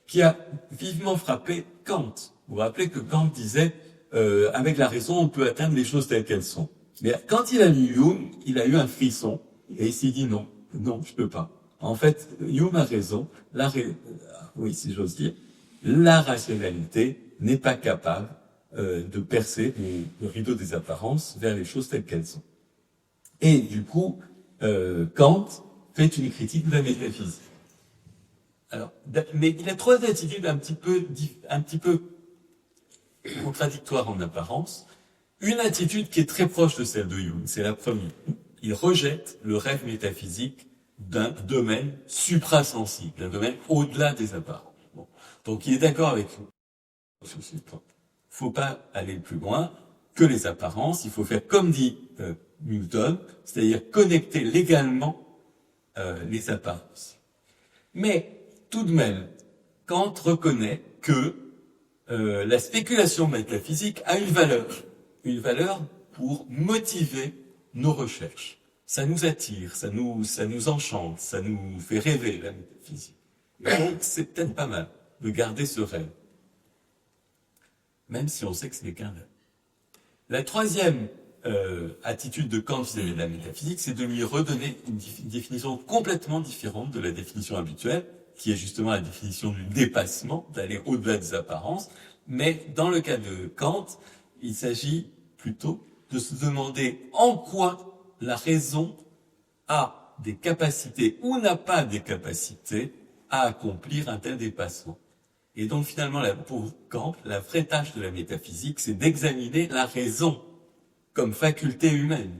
qui a vivement frappé Kant. Vous vous rappelez que Kant disait avec la raison, on peut atteindre les choses telles qu'elles sont. Mais quand il a lu Hume, il a eu un frisson et il s'est dit non, je peux pas. En fait, Hume a raison. Oui, si j'ose dire, la rationalité n'est pas capable de percer le rideau des apparences vers les choses telles qu'elles sont. Et du coup, Kant fait une critique de la métaphysique. Alors, mais il a trois attitudes un petit peu contradictoires en apparence. Une attitude qui est très proche de celle de Hume, c'est la première. Il rejette le rêve métaphysique d'un domaine suprasensible, d'un domaine au-delà des apparences. Bon. Donc il est d'accord avec nous. Il ne faut pas aller plus loin que les apparences, il faut faire comme dit Newton, c'est-à-dire connecter légalement les apparences. Mais tout de même, Kant reconnaît que la spéculation métaphysique a une valeur pour motiver nos recherches. Ça nous attire, ça nous enchante, ça nous fait rêver, la métaphysique. Donc, c'est peut-être pas mal de garder ce rêve, même si on sait que ce n'est qu'un rêve. La troisième attitude de Kant vis-à-vis de la métaphysique, c'est de lui redonner une définition complètement différente de la définition habituelle, qui est justement la définition du dépassement, d'aller au-delà des apparences. Mais dans le cas de Kant, il s'agit plutôt de se demander en quoi la raison a des capacités ou n'a pas des capacités à accomplir un tel dépassement. Et donc finalement, pour Kant, la vraie tâche de la métaphysique, c'est d'examiner la raison comme faculté humaine.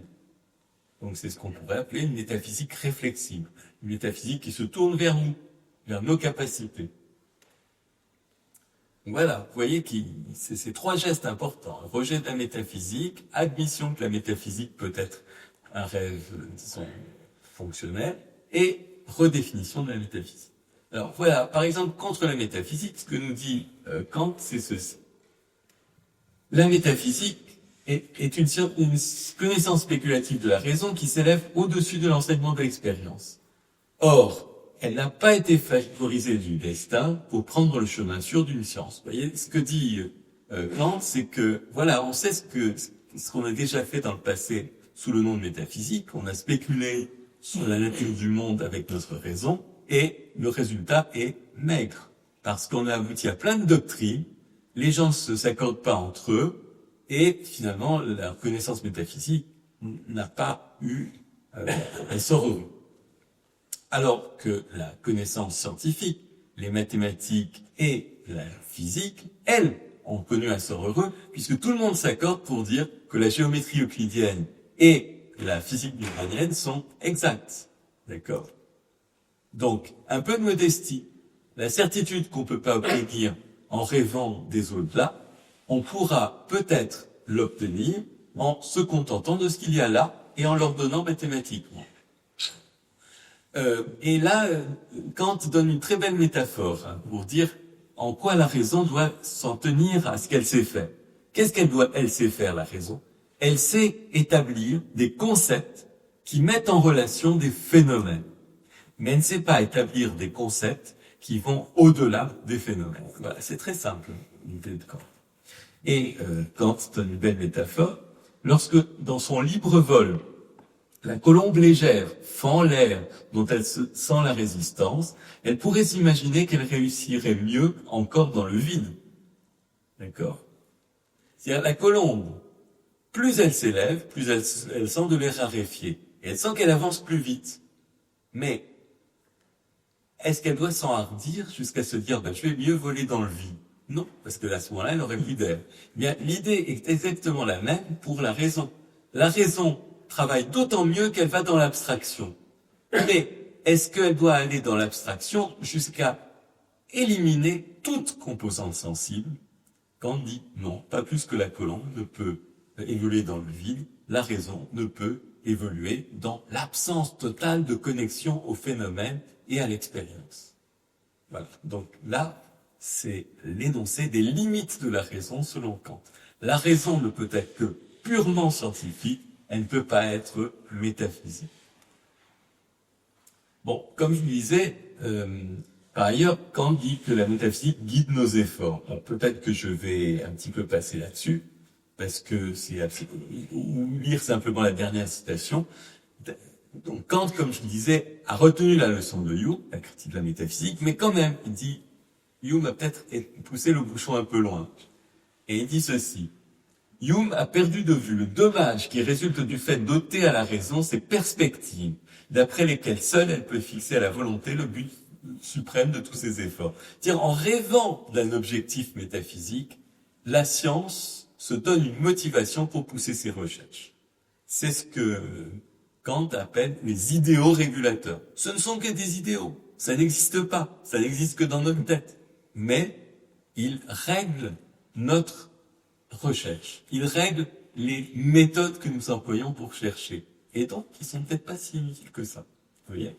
Donc c'est ce qu'on pourrait appeler une métaphysique réflexive, une métaphysique qui se tourne vers nous, vers nos capacités. Voilà, vous voyez que c'est ces trois gestes importants. Rejet de la métaphysique, admission que la métaphysique peut être un rêve, disons, fonctionnel, et redéfinition de la métaphysique. Alors voilà, par exemple, contre la métaphysique, ce que nous dit Kant, c'est ceci. La métaphysique est une connaissance spéculative de la raison qui s'élève au-dessus de l'enseignement de l'expérience. Or, elle n'a pas été favorisée du destin pour prendre le chemin sûr d'une science. Vous voyez, ce que dit Kant, c'est que, voilà, on sait ce qu'on a déjà fait dans le passé sous le nom de métaphysique. On a spéculé sur la nature du monde avec notre raison, et le résultat est maigre. Parce qu'on a abouti à plein de doctrines, les gens ne s'accordent pas entre eux, et finalement, la connaissance métaphysique n'a pas eu un sort heureux. Alors que la connaissance scientifique, les mathématiques et la physique, elles, ont connu un sort heureux, puisque tout le monde s'accorde pour dire que la géométrie euclidienne et la physique newtonienne sont exactes. D'accord? Donc, un peu de modestie. La certitude qu'on ne peut pas obtenir en rêvant des au-delà, on pourra peut-être l'obtenir en se contentant de ce qu'il y a là et en l'ordonnant mathématiquement. Et là, Kant donne une très belle métaphore pour dire en quoi la raison doit s'en tenir à ce qu'elle sait faire. Qu'est-ce elle sait faire, la raison? Elle sait établir des concepts qui mettent en relation des phénomènes. Mais elle ne sait pas établir des concepts qui vont au-delà des phénomènes. Voilà, c'est très simple, l'idée de Kant. Et Kant donne une belle métaphore. Lorsque, dans son libre vol, la colombe légère fend l'air dont elle se sent la résistance, elle pourrait s'imaginer qu'elle réussirait mieux encore dans le vide. D'accord? C'est-à-dire, la colombe, plus elle s'élève, plus elle sent de l'air raréfié. Et elle sent qu'elle avance plus vite. Mais, est-ce qu'elle doit s'enhardir jusqu'à se dire, je vais mieux voler dans le vide? Non, parce que à ce moment-là, elle aurait plus d'air. Bien, l'idée est exactement la même pour la raison. La raison travaille d'autant mieux qu'elle va dans l'abstraction. Mais est-ce qu'elle doit aller dans l'abstraction jusqu'à éliminer toute composante sensible? Kant dit non, pas plus que la colombe ne peut évoluer dans le vide, la raison ne peut évoluer dans l'absence totale de connexion au phénomène et à l'expérience. Voilà. Donc là, c'est l'énoncé des limites de la raison selon Kant. La raison ne peut être que purement scientifique, elle ne peut pas être métaphysique. Bon, comme je disais, par ailleurs, Kant dit que la métaphysique guide nos efforts. Bon, peut-être que je vais un petit peu passer là-dessus, parce que ou lire simplement la dernière citation. Donc Kant, comme je disais, a retenu la leçon de Hume, la critique de la métaphysique, mais quand même, il dit, Hume a peut-être poussé le bouchon un peu loin. Et il dit ceci. Hume a perdu de vue le dommage qui résulte du fait d'ôter à la raison ses perspectives, d'après lesquelles seule elle peut fixer à la volonté le but suprême de tous ses efforts. C'est-à-dire, en rêvant d'un objectif métaphysique, la science se donne une motivation pour pousser ses recherches. C'est ce que Kant appelle les idéaux régulateurs. Ce ne sont que des idéaux. Ça n'existe pas. Ça n'existe que dans notre tête. Mais ils règlent notre recherche. Ils règlent les méthodes que nous employons pour chercher. Et donc, ils sont peut-être pas si inutiles que ça. Vous voyez?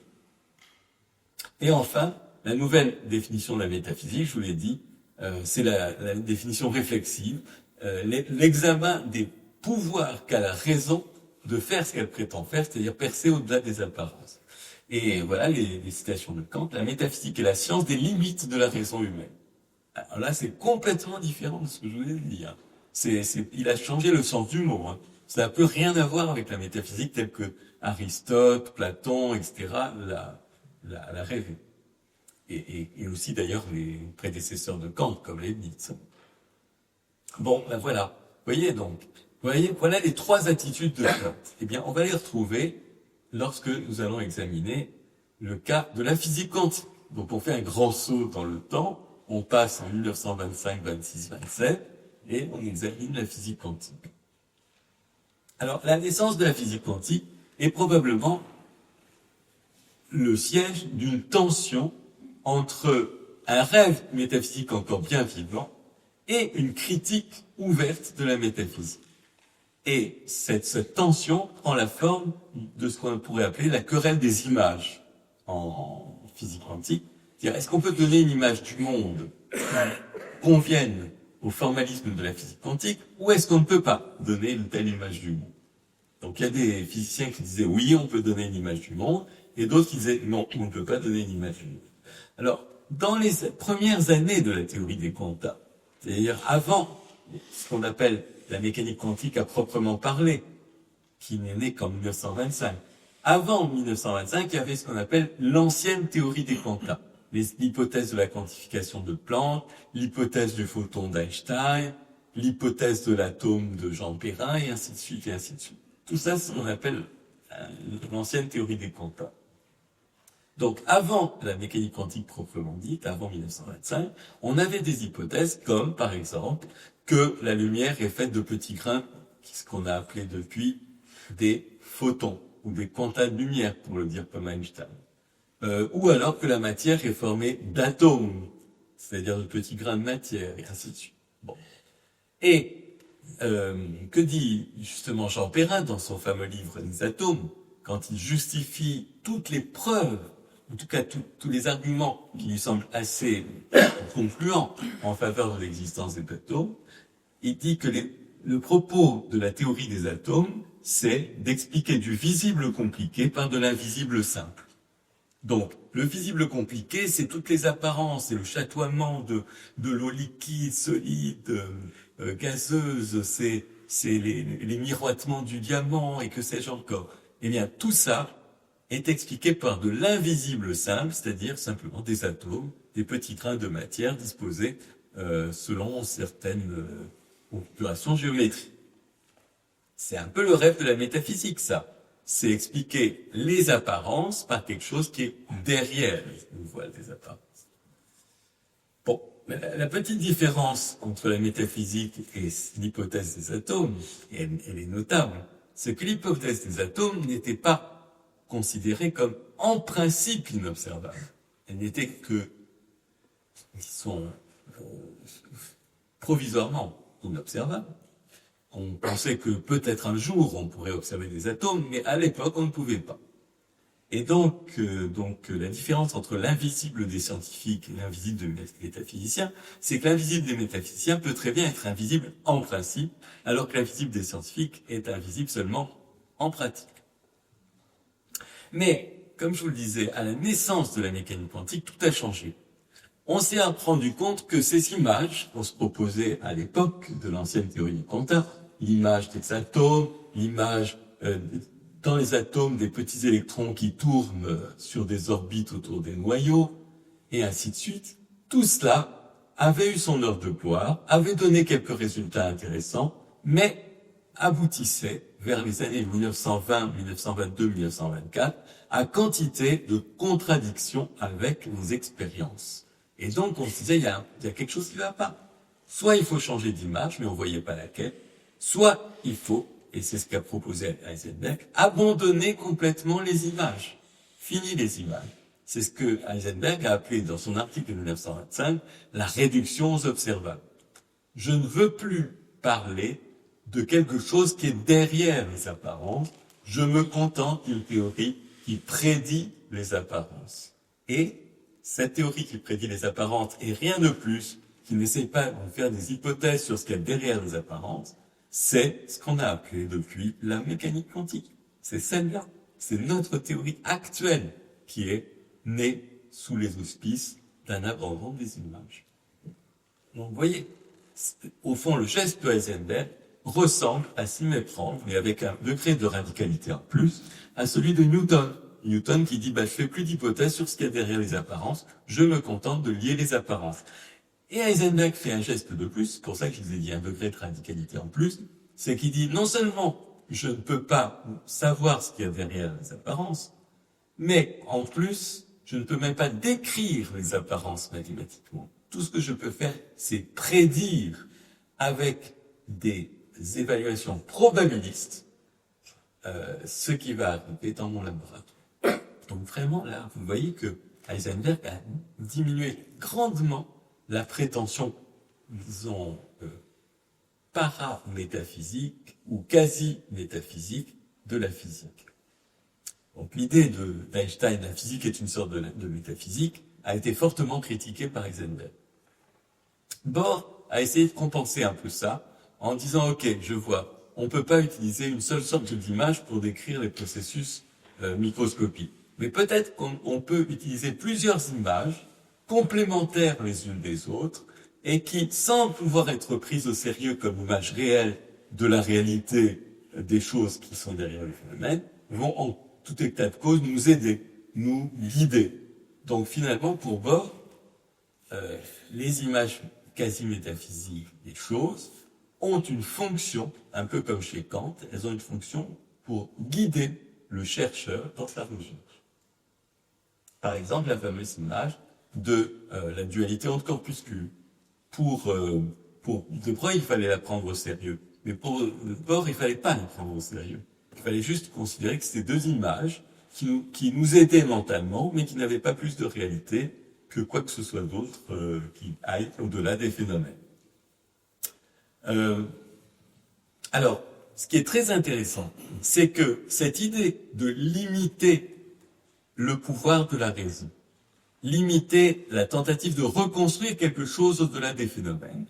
Et enfin, la nouvelle définition de la métaphysique, je vous l'ai dit, c'est la définition réflexive, l'examen des pouvoirs qu'a la raison de faire ce qu'elle prétend faire, c'est-à-dire percer au-delà des apparences. Et voilà les citations de Kant, la métaphysique est la science des limites de la raison humaine. Alors là, c'est complètement différent de ce que je vous ai dit. Hein. Il a changé le sens du mot. Hein. Ça n'a plus rien à voir avec la métaphysique telle que Aristote, Platon, etc. la rêvé. Et aussi d'ailleurs les prédécesseurs de Kant, comme Leibniz. Bon, ben voilà. Voilà les trois attitudes de Kant. Eh bien, on va les retrouver lorsque nous allons examiner le cas de la physique quantique. Donc, on fait un grand saut dans le temps. On passe en 1925, 26, 27, et on examine la physique quantique. Alors, la naissance de la physique quantique est probablement le siège d'une tension entre un rêve métaphysique encore bien vivant et une critique ouverte de la métaphysique. Et cette tension prend la forme de ce qu'on pourrait appeler la querelle des images en physique quantique. C'est-à-dire, est-ce qu'on peut donner une image du monde qui convienne au formalisme de la physique quantique, ou est-ce qu'on ne peut pas donner une telle image du monde? Donc il y a des physiciens qui disaient oui, on peut donner une image du monde, et d'autres qui disaient non, on ne peut pas donner une image du monde. Alors, dans les premières années de la théorie des quanta, c'est-à-dire avant ce qu'on appelle la mécanique quantique à proprement parler, qui n'est née qu'en 1925. Avant 1925, il y avait ce qu'on appelle l'ancienne théorie des quanta. L'hypothèse de la quantification de Planck, l'hypothèse du photon d'Einstein, l'hypothèse de l'atome de Jean Perrin, et ainsi de suite, et ainsi de suite. Tout ça, c'est ce qu'on appelle l'ancienne théorie des quanta. Donc, avant la mécanique quantique proprement dite, avant 1925, on avait des hypothèses comme, par exemple, que la lumière est faite de petits grains, ce qu'on a appelé depuis des photons, ou des quantas de lumière, pour le dire comme Einstein. Ou alors que la matière est formée d'atomes, c'est-à-dire de petits grains de matière, et ainsi de suite. Bon. Et que dit justement Jean Perrin dans son fameux livre Les atomes, quand il justifie toutes les preuves, en tout cas tous les arguments qui lui semblent assez concluants en faveur de l'existence des atomes, il dit que le propos de la théorie des atomes, c'est d'expliquer du visible compliqué par de l'invisible simple. Donc, le visible compliqué, c'est toutes les apparences, c'est le chatoiement de l'eau liquide, solide, gazeuse, c'est les miroitements du diamant et que sais-je encore. Eh bien, tout ça est expliqué par de l'invisible simple, c'est-à-dire simplement des atomes, des petits grains de matière disposés selon certaines configurations géométriques. C'est un peu le rêve de la métaphysique, ça. C'est expliquer les apparences par quelque chose qui est derrière le voile des apparences. Bon, la petite différence entre la métaphysique et l'hypothèse des atomes, et elle est notable, c'est que l'hypothèse des atomes n'était pas considérée comme en principe inobservable. Elle n'était que, disons, provisoirement inobservable. On pensait que peut-être un jour on pourrait observer des atomes, mais à l'époque on ne pouvait pas. Et donc la différence entre l'invisible des scientifiques et l'invisible des métaphysiciens, c'est que l'invisible des métaphysiciens peut très bien être invisible en principe, alors que l'invisible des scientifiques est invisible seulement en pratique. Mais, comme je vous le disais, à la naissance de la mécanique quantique, tout a changé. On s'est rendu compte que ces images qu'on se proposait à l'époque de l'ancienne théorie du quantum, l'image des atomes, l'image dans les atomes des petits électrons qui tournent sur des orbites autour des noyaux, et ainsi de suite, tout cela avait eu son heure de gloire, avait donné quelques résultats intéressants, mais aboutissait vers les années 1920, 1922, 1924 à quantité de contradictions avec les expériences. Et donc, on se disait, il y a quelque chose qui ne va pas. Soit il faut changer d'image, mais on ne voyait pas laquelle. Soit il faut, et c'est ce qu'a proposé Heisenberg, abandonner complètement les images. Fini les images. C'est ce que Heisenberg a appelé dans son article de 1925 la réduction aux observables. Je ne veux plus parler de quelque chose qui est derrière les apparences. Je me contente d'une théorie qui prédit les apparences. Et cette théorie qui prédit les apparences et rien de plus, qui n'essaie pas de faire des hypothèses sur ce qu'il y a derrière les apparences, c'est ce qu'on a appelé depuis la mécanique quantique. C'est celle-là. C'est notre théorie actuelle qui est née sous les auspices d'un abandon des images. Donc, vous voyez, au fond, le geste de Heisenberg ressemble à s'y méprendre, mais avec un degré de radicalité en plus, à celui de Newton. Newton qui dit, je fais plus d'hypothèses sur ce qu'il y a derrière les apparences, je me contente de lier les apparences. Et Heisenberg fait un geste de plus, c'est pour ça que je vous ai dit un degré de radicalité en plus, c'est qu'il dit, non seulement je ne peux pas savoir ce qu'il y a derrière les apparences, mais en plus, je ne peux même pas décrire les apparences mathématiquement. Tout ce que je peux faire, c'est prédire avec des évaluations probabilistes ce qui va arriver dans mon laboratoire. Donc vraiment, là, vous voyez que Heisenberg a diminué grandement la prétention, disons, paramétaphysique ou quasi-métaphysique de la physique. Donc l'idée d'Einstein, la physique est une sorte de métaphysique, a été fortement critiqué par Heisenberg. Bohr a essayé de compenser un peu ça en disant, ok, je vois, on peut pas utiliser une seule sorte d'image pour décrire les processus microscopiques. Mais peut-être qu'on peut utiliser plusieurs images complémentaires les unes des autres et qui, sans pouvoir être prises au sérieux comme image réelle de la réalité des choses qui sont derrière le phénomène, vont en tout état de cause nous aider, nous guider. Donc finalement, pour Bohr, les images quasi-métaphysiques des choses ont une fonction, un peu comme chez Kant, elles ont une fonction pour guider le chercheur dans sa recherche. Par exemple, la fameuse image de la dualité entre corpuscules. Pour De Broglie, il fallait la prendre au sérieux. Mais pour Bohr, il fallait pas la prendre au sérieux. Il fallait juste considérer que c'était deux images qui nous aidaient mentalement, mais qui n'avaient pas plus de réalité que quoi que ce soit d'autre qui aille au-delà des phénomènes. Alors, ce qui est très intéressant, c'est que cette idée de limiter le pouvoir de la raison, limiter la tentative de reconstruire quelque chose au-delà des phénomènes,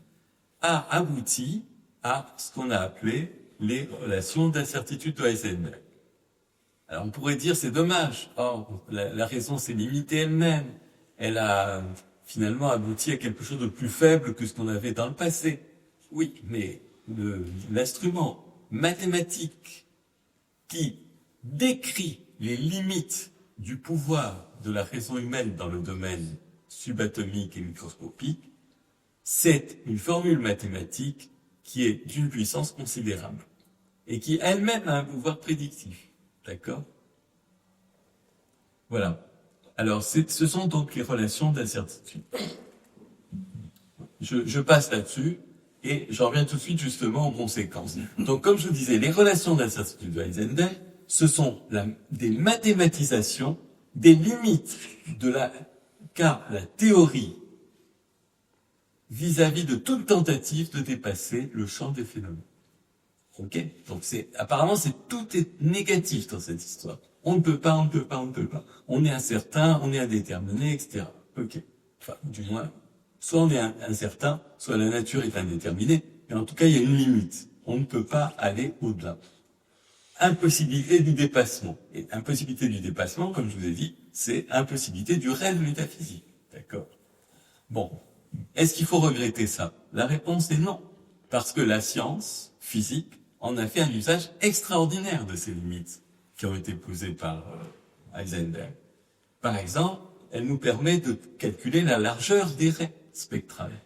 a abouti à ce qu'on a appelé les relations d'incertitude de Heisenberg. Alors on pourrait dire c'est dommage, la raison s'est limitée elle-même, elle a finalement abouti à quelque chose de plus faible que ce qu'on avait dans le passé. Oui, mais l'instrument mathématique qui décrit les limites du pouvoir de la raison humaine dans le domaine subatomique et microscopique, c'est une formule mathématique qui est d'une puissance considérable et qui elle-même a un pouvoir prédictif. D'accord ? Voilà. Alors, ce sont donc les relations d'incertitude. Je passe là-dessus et j'en reviens tout de suite justement aux conséquences. Donc, comme je disais, les relations d'incertitude de Heisenberg, ce sont des mathématisations des limites car la théorie vis-à-vis de toute tentative de dépasser le champ des phénomènes. Ok ? Donc apparemment tout est négatif dans cette histoire. On ne peut pas. On est incertain, on est indéterminé, etc. Ok. Enfin, du moins, soit on est incertain, soit la nature est indéterminée, mais en tout cas, il y a une limite. On ne peut pas aller au-delà. Impossibilité du dépassement. Et impossibilité du dépassement, comme je vous ai dit, c'est impossibilité du rêve métaphysique. D'accord ? Bon. Est-ce qu'il faut regretter ça ? La réponse est non. Parce que la science physique en a fait un usage extraordinaire de ces limites qui ont été posées par Heisenberg. Par exemple, elle nous permet de calculer la largeur des raies spectrales.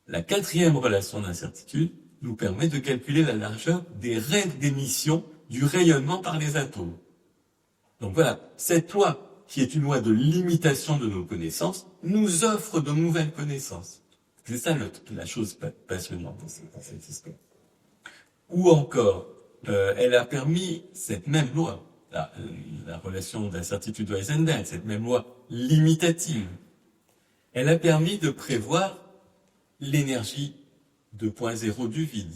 La quatrième relation d'incertitude nous permet de calculer la largeur des raies d'émission du rayonnement par les atomes. Donc voilà, cette loi, qui est une loi de limitation de nos connaissances, nous offre de nouvelles connaissances. C'est ça la chose passionnante dans cette histoire. Ou encore, elle a permis cette même loi, la relation d'incertitude de Heisenberg, cette même loi limitative, elle a permis de prévoir l'énergie de point zéro du vide,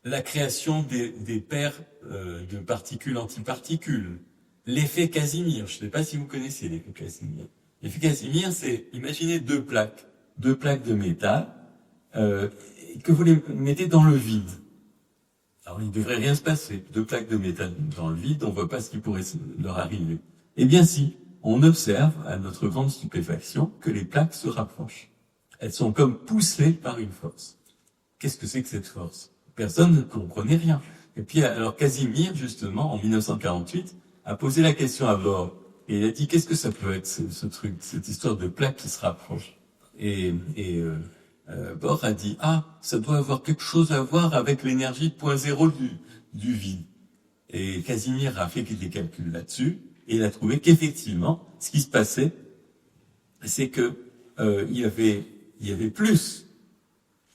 la création des paires de particules-antiparticules, l'effet Casimir. Je ne sais pas si vous connaissez l'effet Casimir. L'effet Casimir, c'est, imaginez deux plaques de métal, que vous les mettez dans le vide. Alors, il ne devrait rien se passer. Deux plaques de métal dans le vide, on ne voit pas ce qui pourrait leur arriver. Eh bien si, on observe, à notre grande stupéfaction, que les plaques se rapprochent. Elles sont comme poussées par une force. Qu'est-ce que c'est que cette force ? Personne ne comprenait rien. Et puis, alors Casimir, justement, en 1948, a posé la question à Bohr. Et il a dit, qu'est-ce que ça peut être, ce truc, cette histoire de plaques qui se rapprochent ? Bohr a dit, ça doit avoir quelque chose à voir avec l'énergie de point zéro du vide. Et Casimir a fait des calculs là-dessus, et il a trouvé qu'effectivement, ce qui se passait, c'est que il y avait plus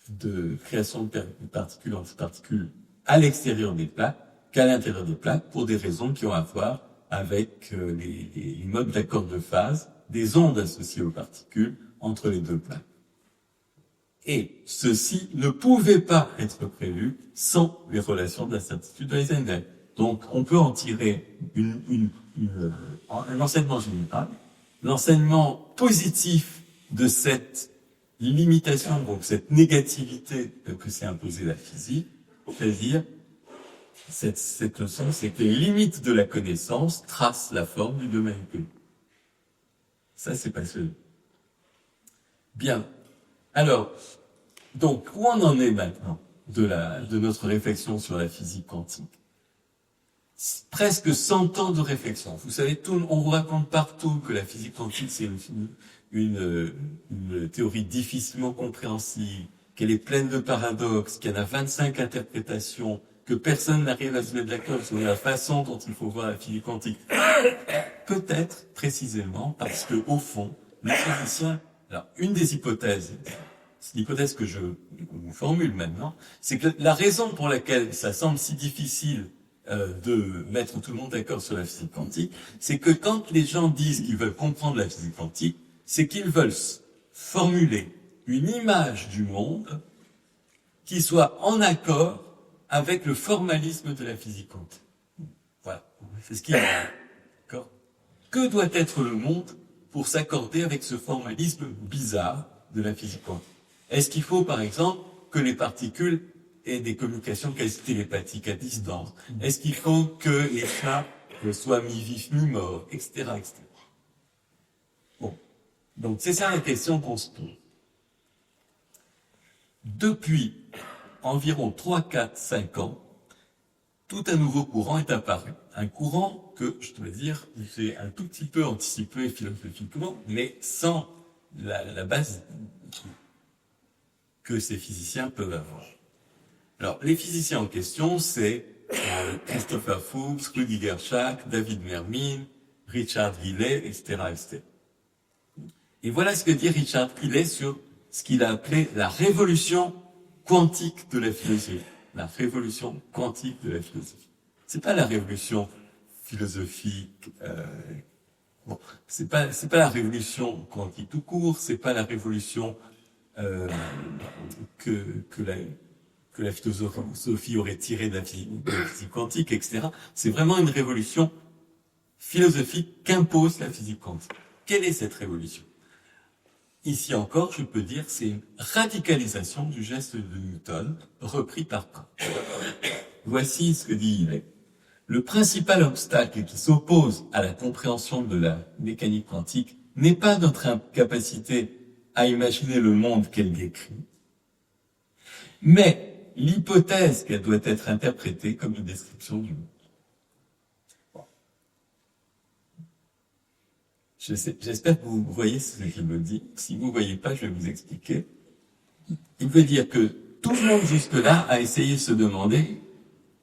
de création de particules antiparticules à l'extérieur des plaques qu'à l'intérieur des plaques, pour des raisons qui ont à voir avec les modes d'accord de phase des ondes associées aux particules entre les deux plaques. Et ceci ne pouvait pas être prévu sans les relations d'incertitude de Heisenberg. Donc, on peut en tirer un enseignement général, l'enseignement positif de cette limitation, donc cette négativité que s'est imposée la physique, c'est-à-dire cette leçon, c'est que les limites de la connaissance tracent la forme du domaine connu. Ça, c'est passionnant. Bien. Alors, donc, où on en est maintenant de notre réflexion sur la physique quantique? Presque 100 ans de réflexion. Vous savez, on vous raconte partout que la physique quantique, c'est une théorie difficilement compréhensible, qu'elle est pleine de paradoxes, qu'il y en a 25 interprétations, que personne n'arrive à se mettre d'accord sur la façon dont il faut voir la physique quantique. Peut-être, précisément, parce que, au fond, les physiciens, alors, une des hypothèses, c'est l'hypothèse que je vous formule maintenant, c'est que la raison pour laquelle ça semble si difficile de mettre tout le monde d'accord sur la physique quantique, c'est que quand les gens disent qu'ils veulent comprendre la physique quantique, c'est qu'ils veulent formuler une image du monde qui soit en accord avec le formalisme de la physique quantique. Voilà, c'est ce qu'ils veulent. D'accord ? Que doit être le monde pour s'accorder avec ce formalisme bizarre de la physique quantique? Est-ce qu'il faut, par exemple, que les particules aient des communications quasi télépathiques à distance? Est-ce qu'il faut que les chats soient mi-vifs, mi-morts, etc., etc. Bon. Donc, c'est ça la question qu'on se pose. Depuis environ 3, 4, 5 ans, tout un nouveau courant est apparu. Un courant que, je dois dire, j'ai un tout petit peu anticipé philosophiquement, mais sans la base que ces physiciens peuvent avoir. Alors, les physiciens en question, c'est Christopher Fuchs, Rüdiger Schack, David Mermin, Richard Rilley, etc., etc. Et voilà ce que dit Richard Rilley sur ce qu'il a appelé la révolution quantique de la philosophie. La révolution quantique de la philosophie. C'est pas la révolution philosophique. Bon, c'est pas la révolution quantique tout court. C'est pas la révolution que la philosophie aurait tirée de la physique quantique, etc. C'est vraiment une révolution philosophique qu'impose la physique quantique. Quelle est cette révolution? Ici encore, je peux dire, c'est une radicalisation du geste de Newton, repris par Kant. Voici ce que dit Hilley. Le principal obstacle qui s'oppose à la compréhension de la mécanique quantique n'est pas notre incapacité à imaginer le monde qu'elle décrit, mais l'hypothèse qu'elle doit être interprétée comme une description du monde. J'espère que vous voyez ce qu'il me dit. Si vous ne voyez pas, je vais vous expliquer. Il veut dire que tout le monde jusque-là a essayé de se demander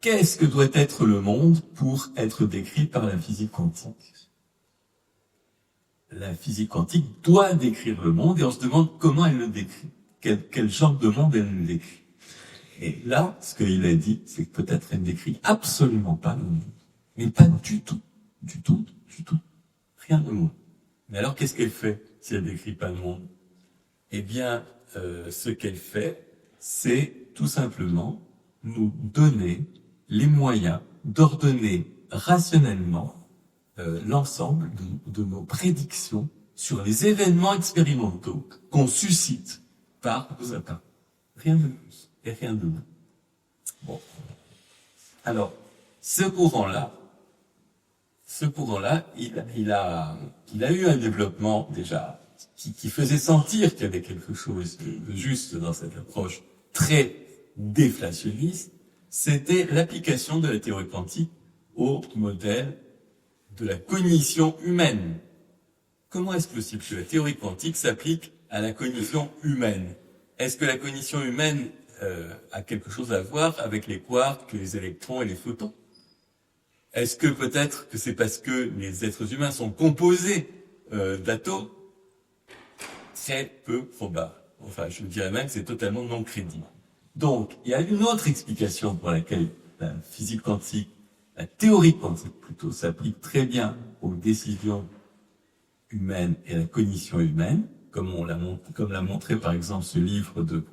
qu'est-ce que doit être le monde pour être décrit par la physique quantique. La physique quantique doit décrire le monde et on se demande comment elle le décrit. Quel genre de monde elle le décrit. Et là, ce qu'il a dit, c'est que peut-être elle ne décrit absolument pas le monde. Mais pas du tout. Du tout. Rien de monde. Mais alors, qu'est-ce qu'elle fait si elle décrit pas le monde? Eh bien, ce qu'elle fait, c'est tout simplement nous donner les moyens d'ordonner rationnellement l'ensemble de nos prédictions sur les événements expérimentaux qu'on suscite par nos appareils. Rien de plus et rien de moins. Bon. Alors, ce courant-là, il a eu un développement déjà qui faisait sentir qu'il y avait quelque chose de juste dans cette approche très déflationniste. C'était l'application de la théorie quantique au modèle de la cognition humaine. Comment est-ce possible que la théorie quantique s'applique à la cognition humaine? Est-ce que la cognition humaine a quelque chose à voir avec les quarks, les électrons et les photons? Est-ce que peut-être que c'est parce que les êtres humains sont composés d'atomes? Très peu probable. Enfin, je dirais même que c'est totalement non crédible. Donc, il y a une autre explication pour laquelle la physique quantique, la théorie quantique plutôt, s'applique très bien aux décisions humaines et à la cognition humaine, comme l'a montré par exemple ce livre de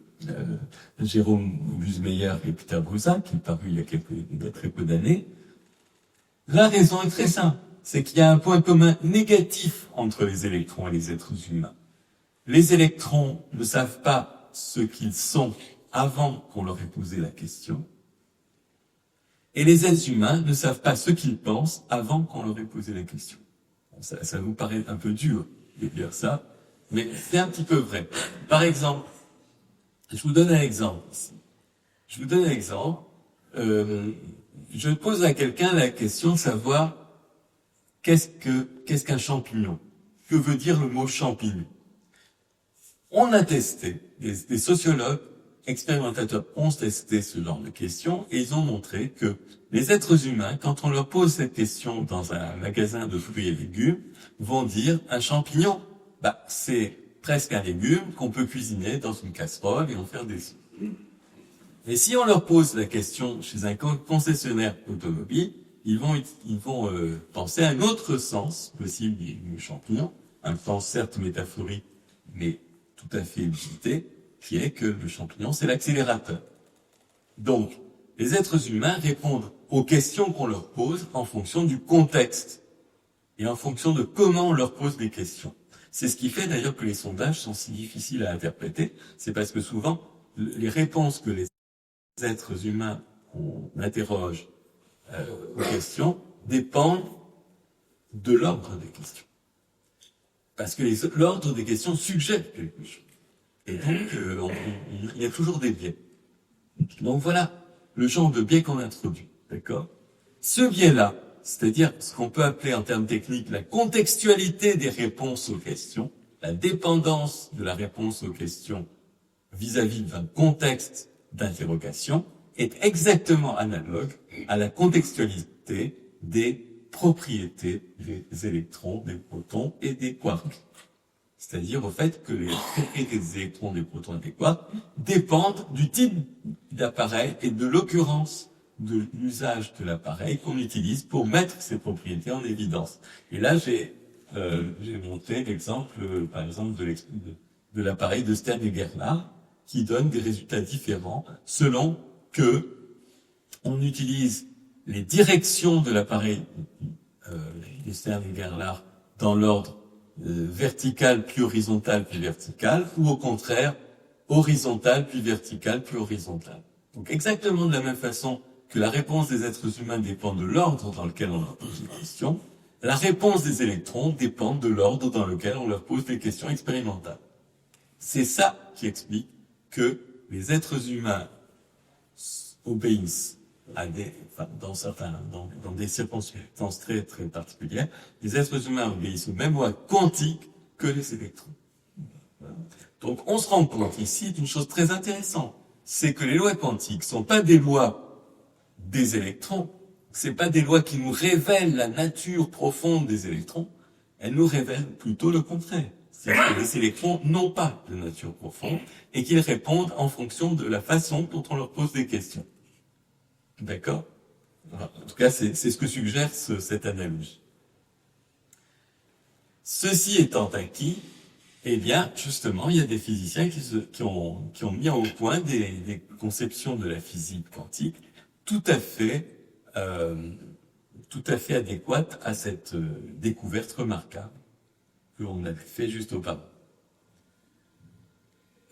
Jérôme Busemeyer et Peter Brusa, qui est paru il y a très peu d'années. La raison est très simple. c'est qu'il y a un point commun négatif entre les électrons et les êtres humains. Les électrons ne savent pas ce qu'ils sont avant qu'on leur ait posé la question, et les êtres humains ne savent pas ce qu'ils pensent avant qu'on leur ait posé la question. Bon, ça vous paraît un peu dur de dire ça, mais c'est un petit peu vrai. Par exemple, je vous donne un exemple ici. Je pose à quelqu'un la question de savoir qu'est-ce qu'un champignon? Que veut dire le mot champignon? On a testé, des sociologues expérimentateurs ont testé ce genre de questions et ils ont montré que les êtres humains, quand on leur pose cette question dans un magasin de fruits et légumes, vont dire un champignon, c'est presque un légume qu'on peut cuisiner dans une casserole et en faire des soupes. Mais si on leur pose la question chez un concessionnaire automobile, ils vont penser à un autre sens possible du champignon, un sens certes métaphorique, mais tout à fait limité, qui est que le champignon, c'est l'accélérateur. Donc, les êtres humains répondent aux questions qu'on leur pose en fonction du contexte et en fonction de comment on leur pose des questions. C'est ce qui fait d'ailleurs que les sondages sont si difficiles à interpréter, c'est parce que souvent, les réponses que les êtres humains qu'on interroge aux questions dépendent de l'ordre des questions. Parce que l'ordre des questions suggère quelque chose. Et donc, il y a toujours des biais. Donc voilà le genre de biais qu'on introduit. D'accord? Ce biais-là, c'est-à-dire ce qu'on peut appeler en termes techniques la contextualité des réponses aux questions, la dépendance de la réponse aux questions vis-à-vis d'un contexte d'interrogation, est exactement analogue à la contextualité des propriétés des électrons, des protons et des quarks. C'est-à-dire au fait que les propriétés des électrons, des protons et des quarks dépendent du type d'appareil et de l'occurrence de l'usage de l'appareil qu'on utilise pour mettre ces propriétés en évidence. Et là, j'ai montré l'exemple, par exemple, de l'appareil de Stern et Gerlach, qui donne des résultats différents selon que on utilise les directions de l'appareil de Stern et Gerlach dans l'ordre vertical puis horizontal puis vertical, ou au contraire horizontal puis vertical puis horizontal. Donc exactement de la même façon que la réponse des êtres humains dépend de l'ordre dans lequel on leur pose des questions, la réponse des électrons dépend de l'ordre dans lequel on leur pose des questions expérimentales. C'est ça qui explique que les êtres humains obéissent à dans des circonstances très, très particulières, les êtres humains obéissent aux mêmes lois quantiques que les électrons. Donc, on se rend compte ici d'une chose très intéressante. C'est que les lois quantiques sont pas des lois des électrons. C'est pas des lois qui nous révèlent la nature profonde des électrons. Elles nous révèlent plutôt le contraire. C'est-à-dire que les électrons n'ont pas de nature profonde et qu'ils répondent en fonction de la façon dont on leur pose des questions. D'accord? En tout cas, c'est ce que suggère cette analogie. Ceci étant acquis, eh bien, justement, il y a des physiciens qui ont mis au point des conceptions de la physique quantique tout à fait adéquates à cette découverte remarquable que l'on avait fait juste auparavant.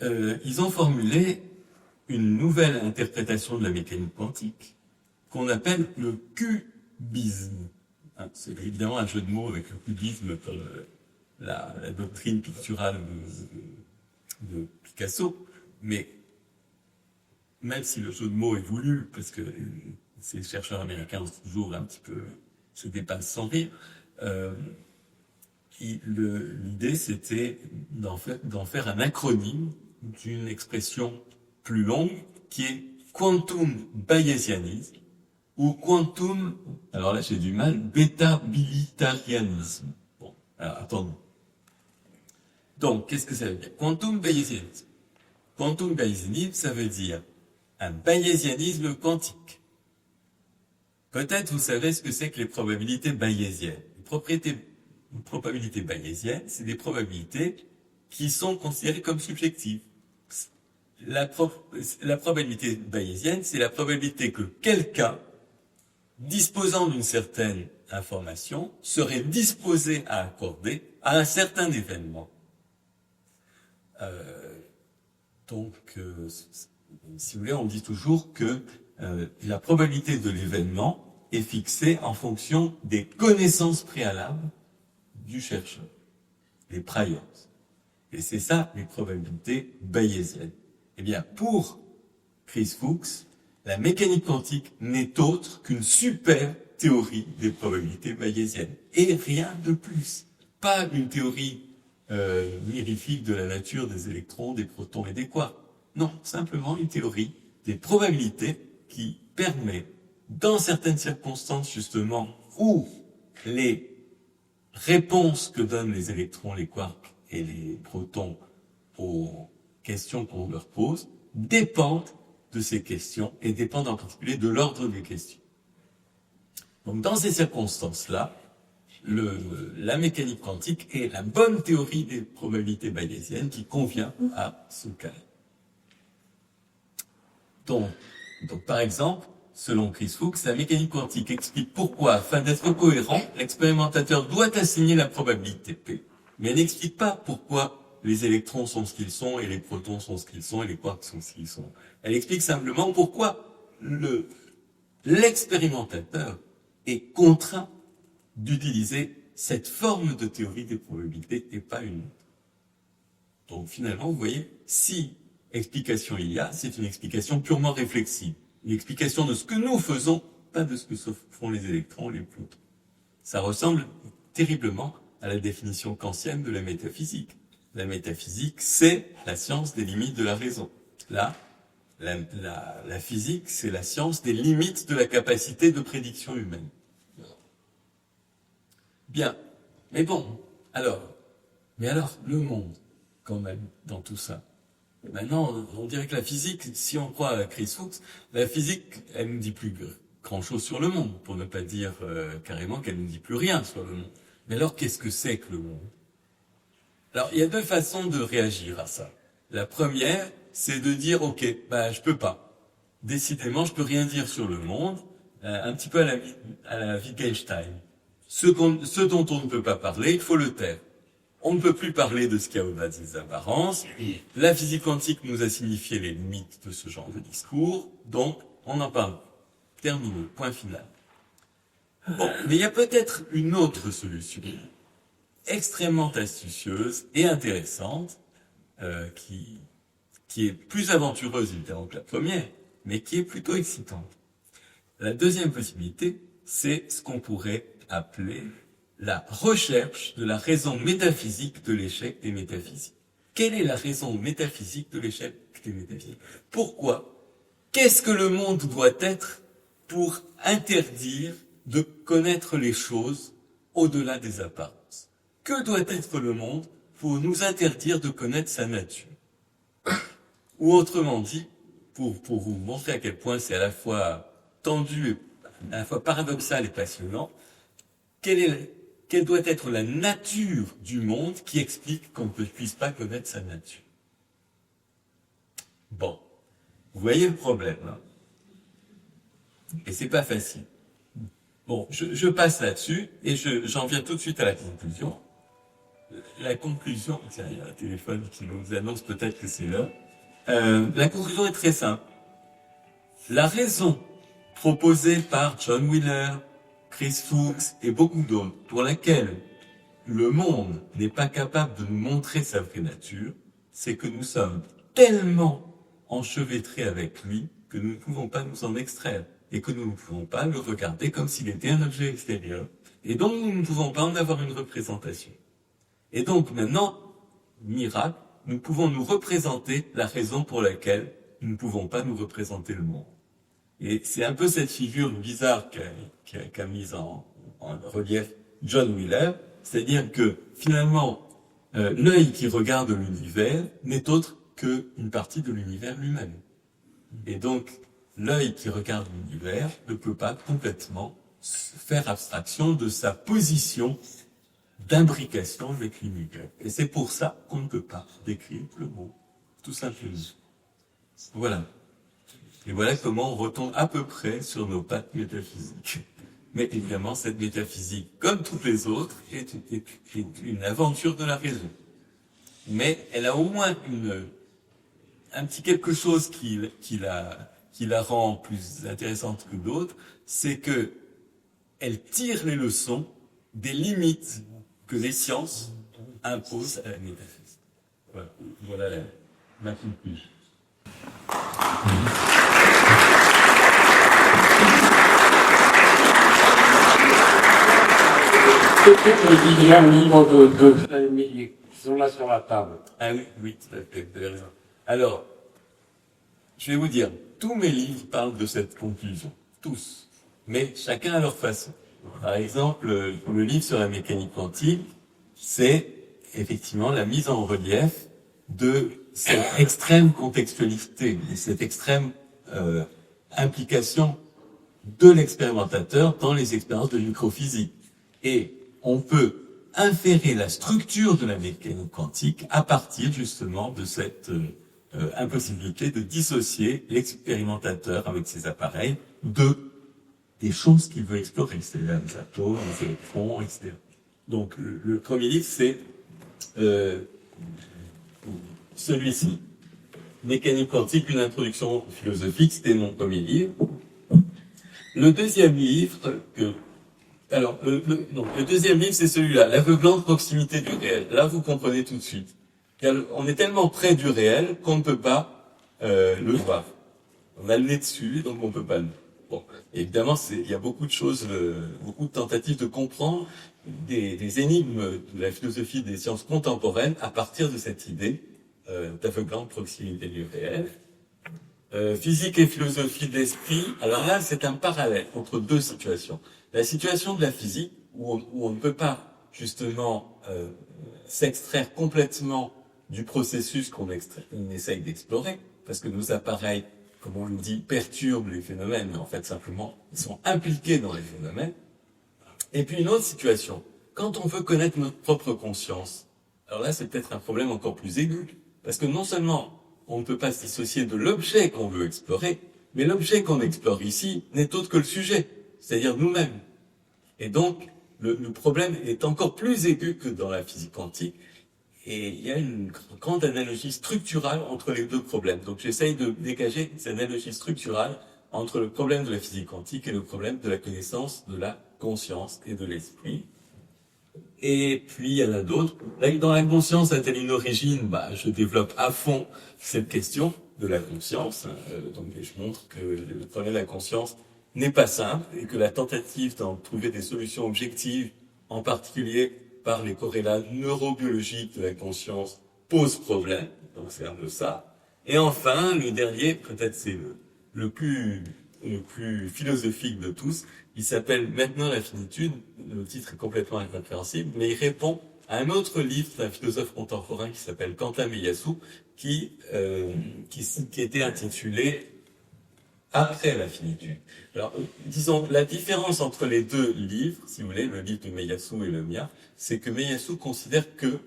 Ils ont formulé une nouvelle interprétation de la mécanique quantique qu'on appelle le cubisme. C'est évidemment un jeu de mots avec le cubisme pour la doctrine picturale de Picasso, mais même si le jeu de mots est voulu, parce que ces chercheurs américains ont toujours un petit peu se dépassent sans rire, l'idée c'était d'en faire un acronyme d'une expression plus longue qui est quantum bayésianisme ou quantum, alors là j'ai du mal, bêta-bilitarianisme. Bon, alors attendons. Donc, qu'est-ce que ça veut dire? Quantum bayésianisme. Quantum bayésianisme, ça veut dire un bayésianisme quantique. Peut-être vous savez ce que c'est que les probabilités bayésiennes. Les probabilités bayésiennes, c'est des probabilités qui sont considérées comme subjectives. La probabilité bayésienne, c'est la probabilité que quelqu'un, disposant d'une certaine information serait disposée à accorder à un certain événement. Si vous voulez, on dit toujours que la probabilité de l'événement est fixée en fonction des connaissances préalables du chercheur, les priors. Et c'est ça, les probabilités bayésiennes. Eh bien, pour Chris Fuchs, la mécanique quantique n'est autre qu'une super théorie des probabilités bayésiennes. Et rien de plus. Pas une théorie mirifique de la nature des électrons, des protons et des quarks. Non, simplement une théorie des probabilités qui permet, dans certaines circonstances justement, où les réponses que donnent les électrons, les quarks et les protons aux questions qu'on leur pose dépendent de ces questions et dépendent en particulier de l'ordre des questions. Donc dans ces circonstances-là, la mécanique quantique est la bonne théorie des probabilités bayésiennes qui convient à ce cas. Donc par exemple, selon Chris Fuchs, la mécanique quantique explique pourquoi, afin d'être cohérent, l'expérimentateur doit assigner la probabilité P. Mais elle n'explique pas pourquoi les électrons sont ce qu'ils sont et les protons sont ce qu'ils sont et les quarks sont ce qu'ils sont. Elle explique simplement pourquoi l'expérimentateur est contraint d'utiliser cette forme de théorie des probabilités et pas une autre. Donc finalement, vous voyez, si explication il y a, c'est une explication purement réflexive. Une explication de ce que nous faisons, pas de ce que font les électrons et les protons. Ça ressemble terriblement à la définition kantienne de la métaphysique. La métaphysique, c'est la science des limites de la raison. Là, la physique, c'est la science des limites de la capacité de prédiction humaine. Bien. Mais bon, alors, le monde, quand même, dans tout ça. Maintenant, on dirait que la physique, si on croit à Chris Fuchs, la physique, elle ne dit plus grand-chose sur le monde, pour ne pas dire carrément qu'elle ne dit plus rien sur le monde. Mais alors, qu'est-ce que c'est que le monde? Alors, il y a deux façons de réagir à ça. La première, c'est de dire, ok, je peux pas. Décidément, je peux rien dire sur le monde, un petit peu à la Wittgenstein. Ce dont on ne peut pas parler, il faut le taire. On ne peut plus parler de ce qu'il y a au-delà des apparences. La physique quantique nous a signifié les limites de ce genre de discours, donc on en parle. Terminé, point final. Bon, mais il y a peut-être une autre solution, extrêmement astucieuse et intéressante, qui est plus aventureuse évidemment que la première, mais qui est plutôt excitante. La deuxième possibilité, c'est ce qu'on pourrait appeler la recherche de la raison métaphysique de l'échec des métaphysiques. Quelle est la raison métaphysique de l'échec des métaphysiques? Pourquoi? Qu'est-ce que le monde doit être pour interdire de connaître les choses au-delà des apparences? Que doit être le monde pour nous interdire de connaître sa nature? Ou autrement dit, pour vous montrer à quel point c'est à la fois tendu, à la fois paradoxal et passionnant, quelle doit être la nature du monde qui explique qu'on ne puisse pas connaître sa nature? Bon, vous voyez le problème, hein? Et c'est pas facile. Bon, je passe là-dessus et j'en viens tout de suite à la conclusion. La conclusion, tiens, il y a un téléphone qui nous annonce peut-être que c'est là. La conclusion est très simple. La raison proposée par John Wheeler, Chris Fuchs et beaucoup d'autres, pour laquelle le monde n'est pas capable de nous montrer sa vraie nature, c'est que nous sommes tellement enchevêtrés avec lui que nous ne pouvons pas nous en extraire et que nous ne pouvons pas le regarder comme s'il était un objet extérieur. Et donc nous ne pouvons pas en avoir une représentation. Et donc maintenant, miracle, nous pouvons nous représenter la raison pour laquelle nous ne pouvons pas nous représenter le monde. Et c'est un peu cette figure bizarre qu'a mise en relief John Wheeler, c'est-à-dire que finalement, l'œil qui regarde l'univers n'est autre qu'une partie de l'univers lui-même. Et donc, l'œil qui regarde l'univers ne peut pas complètement faire abstraction de sa position d'imbrication avec l'univers. Et c'est pour ça qu'on ne peut pas décrire le mot, tout simplement. Voilà. Et voilà comment on retombe à peu près sur nos pattes métaphysiques. Mais évidemment, cette métaphysique, comme toutes les autres, est une aventure de la raison. Mais elle a au moins un petit quelque chose qui la rend plus intéressante que d'autres, c'est que elle tire les leçons des limites que les sciences imposent à la métaphysique. Voilà ma conclusion. Il y a un livre qui sont là sur la table. Ah oui, tout à fait, vous avez raison. Alors, je vais vous dire, tous mes livres parlent de cette conclusion. Tous. Mais chacun à leur façon. Par exemple, le livre sur la mécanique quantique, c'est effectivement la mise en relief de cette extrême contextualité, et cette extrême implication de l'expérimentateur dans les expériences de microphysique. Et on peut inférer la structure de la mécanique quantique à partir justement de cette impossibilité de dissocier l'expérimentateur avec ses appareils des choses qu'il veut explorer, c'est-à-dire les atomes, les électrons, etc. Donc le premier livre, c'est celui-ci, Mécanique quantique, une introduction philosophique, c'était mon premier livre. Le deuxième livre, le deuxième livre, c'est celui-là, L'aveuglante proximité du réel. Là, vous comprenez tout de suite. On est tellement près du réel qu'on ne peut pas le voir. On a le nez dessus, donc on ne peut pas le voir. Bon, évidemment, il y a beaucoup de choses, beaucoup de tentatives de comprendre des énigmes de la philosophie des sciences contemporaines à partir de cette idée d'aveuglante proximité du réel. Physique et philosophie de l'esprit. Alors là, c'est un parallèle entre deux situations. La situation de la physique, où on ne peut pas justement s'extraire complètement du processus qu'on essaye d'explorer, parce que nos appareils, comme on le dit, perturbent les phénomènes, mais en fait simplement, ils sont impliqués dans les phénomènes. Et puis une autre situation, quand on veut connaître notre propre conscience, alors là c'est peut-être un problème encore plus aigu, parce que non seulement on ne peut pas se dissocier de l'objet qu'on veut explorer, mais l'objet qu'on explore ici n'est autre que le sujet, c'est-à-dire nous-mêmes. Et donc, le problème est encore plus aigu que dans la physique quantique, et il y a une grande analogie structurale entre les deux problèmes. Donc j'essaye de dégager cette analogie structurale entre le problème de la physique quantique et le problème de la connaissance de la conscience et de l'esprit. Et puis il y en a d'autres. Là, dans la conscience a-t-elle une origine? Je développe à fond cette question de la conscience. Donc je montre que le problème de la conscience n'est pas simple et que la tentative d'en trouver des solutions objectives, en particulier par les corrélats neurobiologiques de la conscience, pose problème. Donc c'est un peu ça. Et enfin, le dernier, peut-être c'est le plus philosophique de tous, il s'appelle Maintenant la finitude. Le titre est complètement incompréhensible, mais il répond à un autre livre d'un philosophe contemporain qui s'appelle Quentin Meillassoux, qui était intitulé Après la finitude. Alors, disons, la différence entre les deux livres, si vous voulez, le livre de Meillassoux et le mien, c'est que Meillassoux considère que,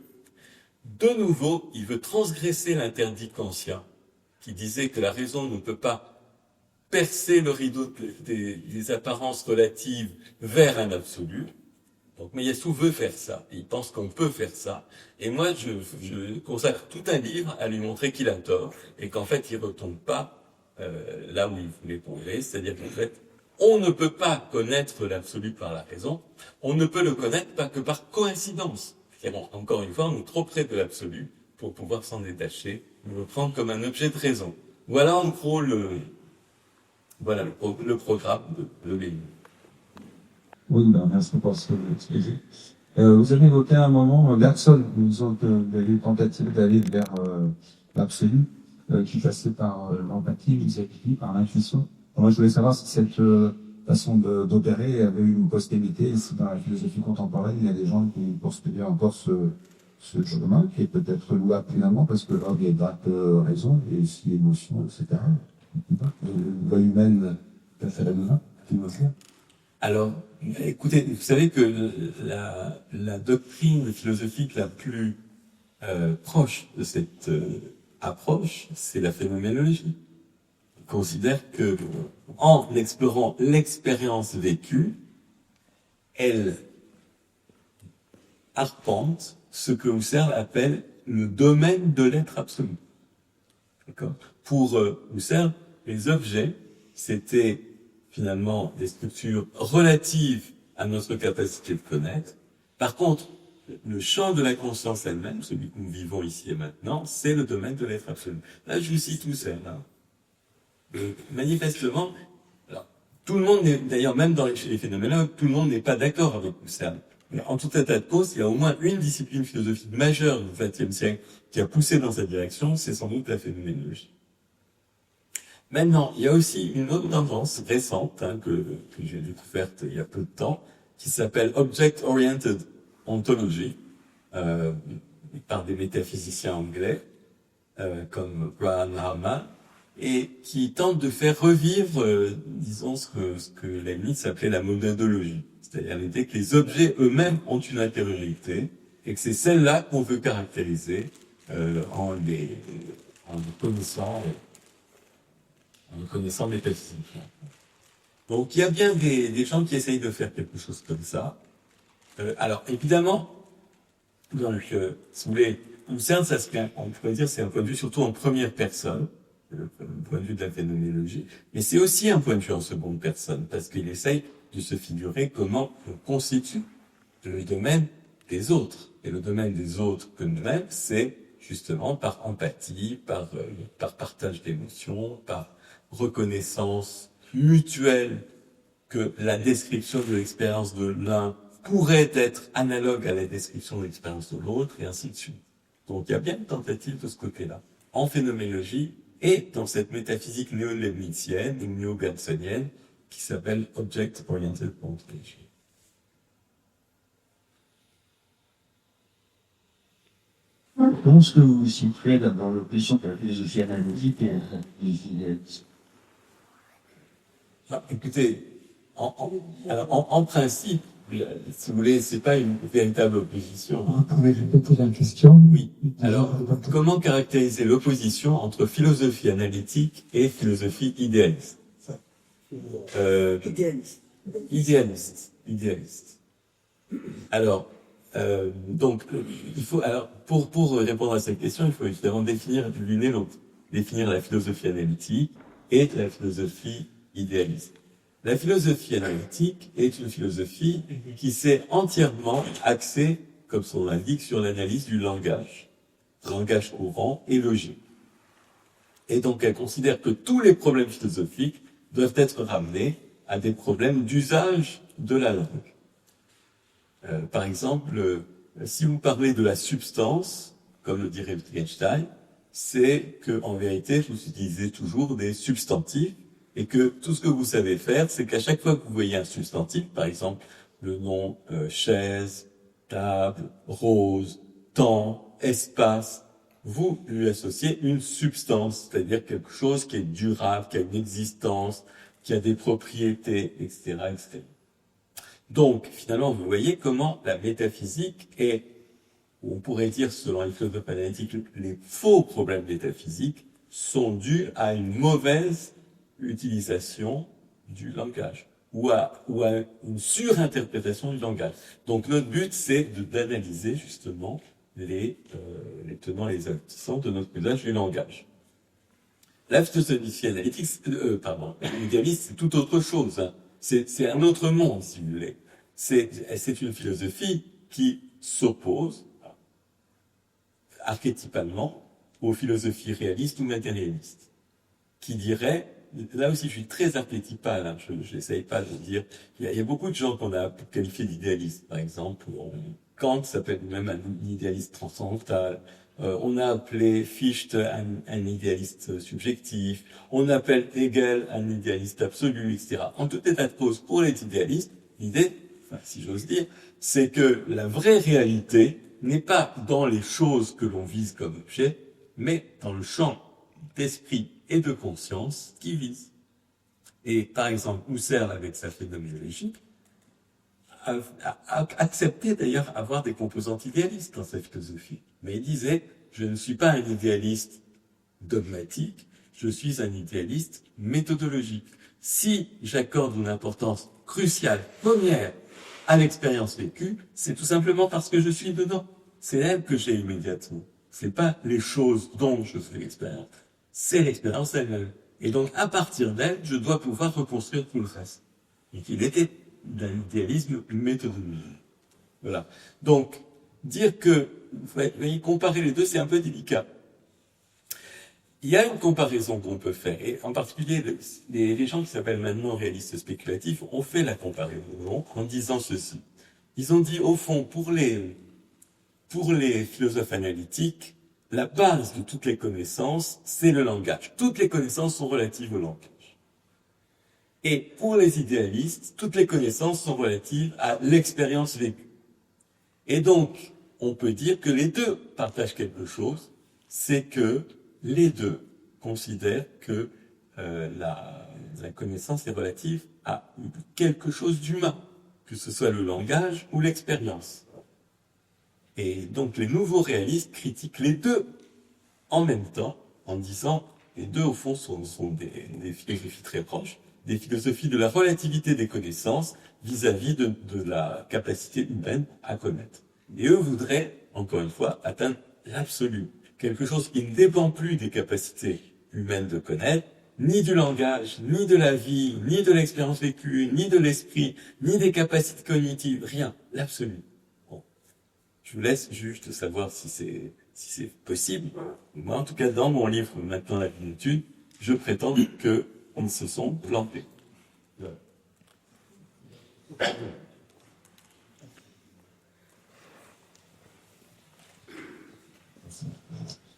de nouveau, il veut transgresser l'interdit kantien, qui disait que la raison ne peut pas percer le rideau des apparences relatives vers un absolu. Donc Meillassoux veut faire ça, et il pense qu'on peut faire ça. Et moi, je consacre tout un livre à lui montrer qu'il a tort, et qu'en fait, il ne retombe pas là où il voulait tomber, c'est-à-dire qu'en fait, on ne peut pas connaître l'absolu par la raison, on ne peut le connaître pas que par coïncidence. C'est-à-dire, encore une fois, on est trop près de l'absolu pour pouvoir s'en détacher, le prendre comme un objet de raison. Voilà en gros le programme de l'ENU. Oui, merci pour ce exposé. Vous avez évoqué à un moment Bergson, vous avez une tentative d'aller vers l'absolu, qui passait par l'empathie, vis-à-vis, par l'intuition. Moi, je voulais savoir si cette façon d'opérer avait eu une postérité, et si dans la philosophie contemporaine, il y a des gens qui poursuivaient encore ce chemin, qui est peut-être louable finalement, parce que là, il y a gratte raison, et aussi émotion, etc. La humaine, ça fait la main, Alors, écoutez, vous savez que la doctrine philosophique la plus proche de cette approche, c'est la phénoménologie. On considère que, en explorant l'expérience vécue, elle arpente ce que Husserl appelle le domaine de l'être absolu. D'accord ? Pour Husserl, les objets, c'était finalement des structures relatives à notre capacité de connaître. Par contre, le champ de la conscience elle-même, celui que nous vivons ici et maintenant, c'est le domaine de l'être absolu. Là, je vous cite Husserl. Manifestement, alors, tout le monde n'est, d'ailleurs même chez les phénoménologues, tout le monde n'est pas d'accord avec Husserl. Mais en tout état de cause, il y a au moins une discipline philosophique majeure du XXe siècle qui a poussé dans cette direction, c'est sans doute la phénoménologie. Maintenant, il y a aussi une autre tendance récente que j'ai découverte il y a peu de temps, qui s'appelle Object-Oriented Ontology, par des métaphysiciens anglais, comme Brian Harman, et qui tente de faire revivre, disons, ce que Leibniz appelait la monadologie. C'est-à-dire l'idée que les objets eux-mêmes ont une intériorité, et que c'est celle-là qu'on veut caractériser en les connaissant métaphysiquement. Donc il y a bien des gens qui essayent de faire quelque chose comme ça. Alors évidemment, donc, si vous voulez, Husserl, ça on pourrait dire, c'est un point de vue surtout en première personne, le point de vue de la phénoménologie, mais c'est aussi un point de vue en seconde personne, parce qu'il essaye de se figurer comment on constitue le domaine des autres. Et le domaine des autres que nous-mêmes, c'est justement par empathie, par partage d'émotions, par reconnaissance mutuelle que la description de l'expérience de l'un pourrait être analogue à la description de l'expérience de l'autre, et ainsi de suite. Donc il y a bien une tentative de ce côté-là, en phénoménologie et dans cette métaphysique néo-leibnizienne ou néo-bergsonienne qui s'appelle Object-Oriented Ontology. Comment est-ce que vous vous situez dans l'opposition de la philosophie analytique et la philosophie idéaliste? Écoutez, en principe, si vous voulez, c'est pas une véritable opposition. Attendez, je peux poser une question. Oui. Alors, comment caractériser l'opposition entre philosophie analytique et philosophie idéaliste? Idéaliste. Alors, donc, il faut, alors, pour répondre à cette question, il faut évidemment définir l'une et l'autre. Définir la philosophie analytique et la philosophie idéaliste. La philosophie analytique est une philosophie qui s'est entièrement axée, comme son nom l'indique, sur l'analyse du langage courant et logique. Et donc, elle considère que tous les problèmes philosophiques doivent être ramenés à des problèmes d'usage de la langue. Par exemple, si vous parlez de la substance, comme le dirait Wittgenstein, c'est que, en vérité, vous utilisez toujours des substantifs et que tout ce que vous savez faire, c'est qu'à chaque fois que vous voyez un substantif, par exemple, le nom chaise, table, rose, temps, espace, vous lui associez une substance, c'est-à-dire quelque chose qui est durable, qui a une existence, qui a des propriétés, etc., etc. Donc, finalement, vous voyez comment la métaphysique est, on pourrait dire, selon les philosophes analytiques, les faux problèmes métaphysiques sont dus à une mauvaise utilisation du langage ou à une surinterprétation du langage. Donc, notre but, c'est d'analyser justement les tenants et les aboutissants de notre usage du langage. La philosophie analytique, l'idéaliste, c'est tout autre chose. Hein. C'est un autre monde, si vous voulez. C'est une philosophie qui s'oppose archétypalement aux philosophies réalistes ou matérialistes, qui dirait, là aussi je suis très archétypal, hein, je n'essaye pas de dire, il y a beaucoup de gens qu'on a qualifiés d'idéalistes, par exemple, Kant s'appelle même un idéaliste transcendantal, on a appelé Fichte un idéaliste subjectif, on appelle Hegel un idéaliste absolu, etc. En tout état de cause, pour les idéalistes, l'idée, si j'ose dire, c'est que la vraie réalité n'est pas dans les choses que l'on vise comme objet, mais dans le champ d'esprit et de conscience qui vise. Et par exemple, Husserl, avec sa phénoménologie, a accepté d'ailleurs avoir des composantes idéalistes dans sa philosophie. Mais il disait, je ne suis pas un idéaliste dogmatique, je suis un idéaliste méthodologique. Si j'accorde une importance cruciale, première, à l'expérience vécue, c'est tout simplement parce que je suis dedans. C'est elle que j'ai immédiatement. C'est pas les choses dont je fais l'expérience. C'est l'expérience elle-même. Et donc, à partir d'elle, je dois pouvoir reconstruire tout le reste. Et qu'il était d'un idéalisme méthodologique. Voilà. Donc, dire que, vous voyez, comparer les deux, c'est un peu délicat. Il y a une comparaison qu'on peut faire, et en particulier, les gens qui s'appellent maintenant réalistes spéculatifs ont fait la comparaison en disant ceci. Ils ont dit, au fond, pour les philosophes analytiques, la base de toutes les connaissances, c'est le langage. Toutes les connaissances sont relatives au langage. Et pour les idéalistes, toutes les connaissances sont relatives à l'expérience vécue. Et donc, on peut dire que les deux partagent quelque chose, c'est que les deux considèrent que la connaissance est relative à quelque chose d'humain, que ce soit le langage ou l'expérience. Et donc les nouveaux réalistes critiquent les deux en même temps, en disant les deux au fond sont des philosophies très proches, des philosophies de la relativité des connaissances vis-à-vis de la capacité humaine à connaître. Et eux voudraient, encore une fois, atteindre l'absolu, quelque chose qui ne dépend plus des capacités humaines de connaître, ni du langage, ni de la vie, ni de l'expérience vécue, ni de l'esprit, ni des capacités cognitives, rien, l'absolu. Je vous laisse juste savoir si c'est possible. Moi, en tout cas, dans mon livre, Maintenant la plénitude, je prétends que ils se sont plantés.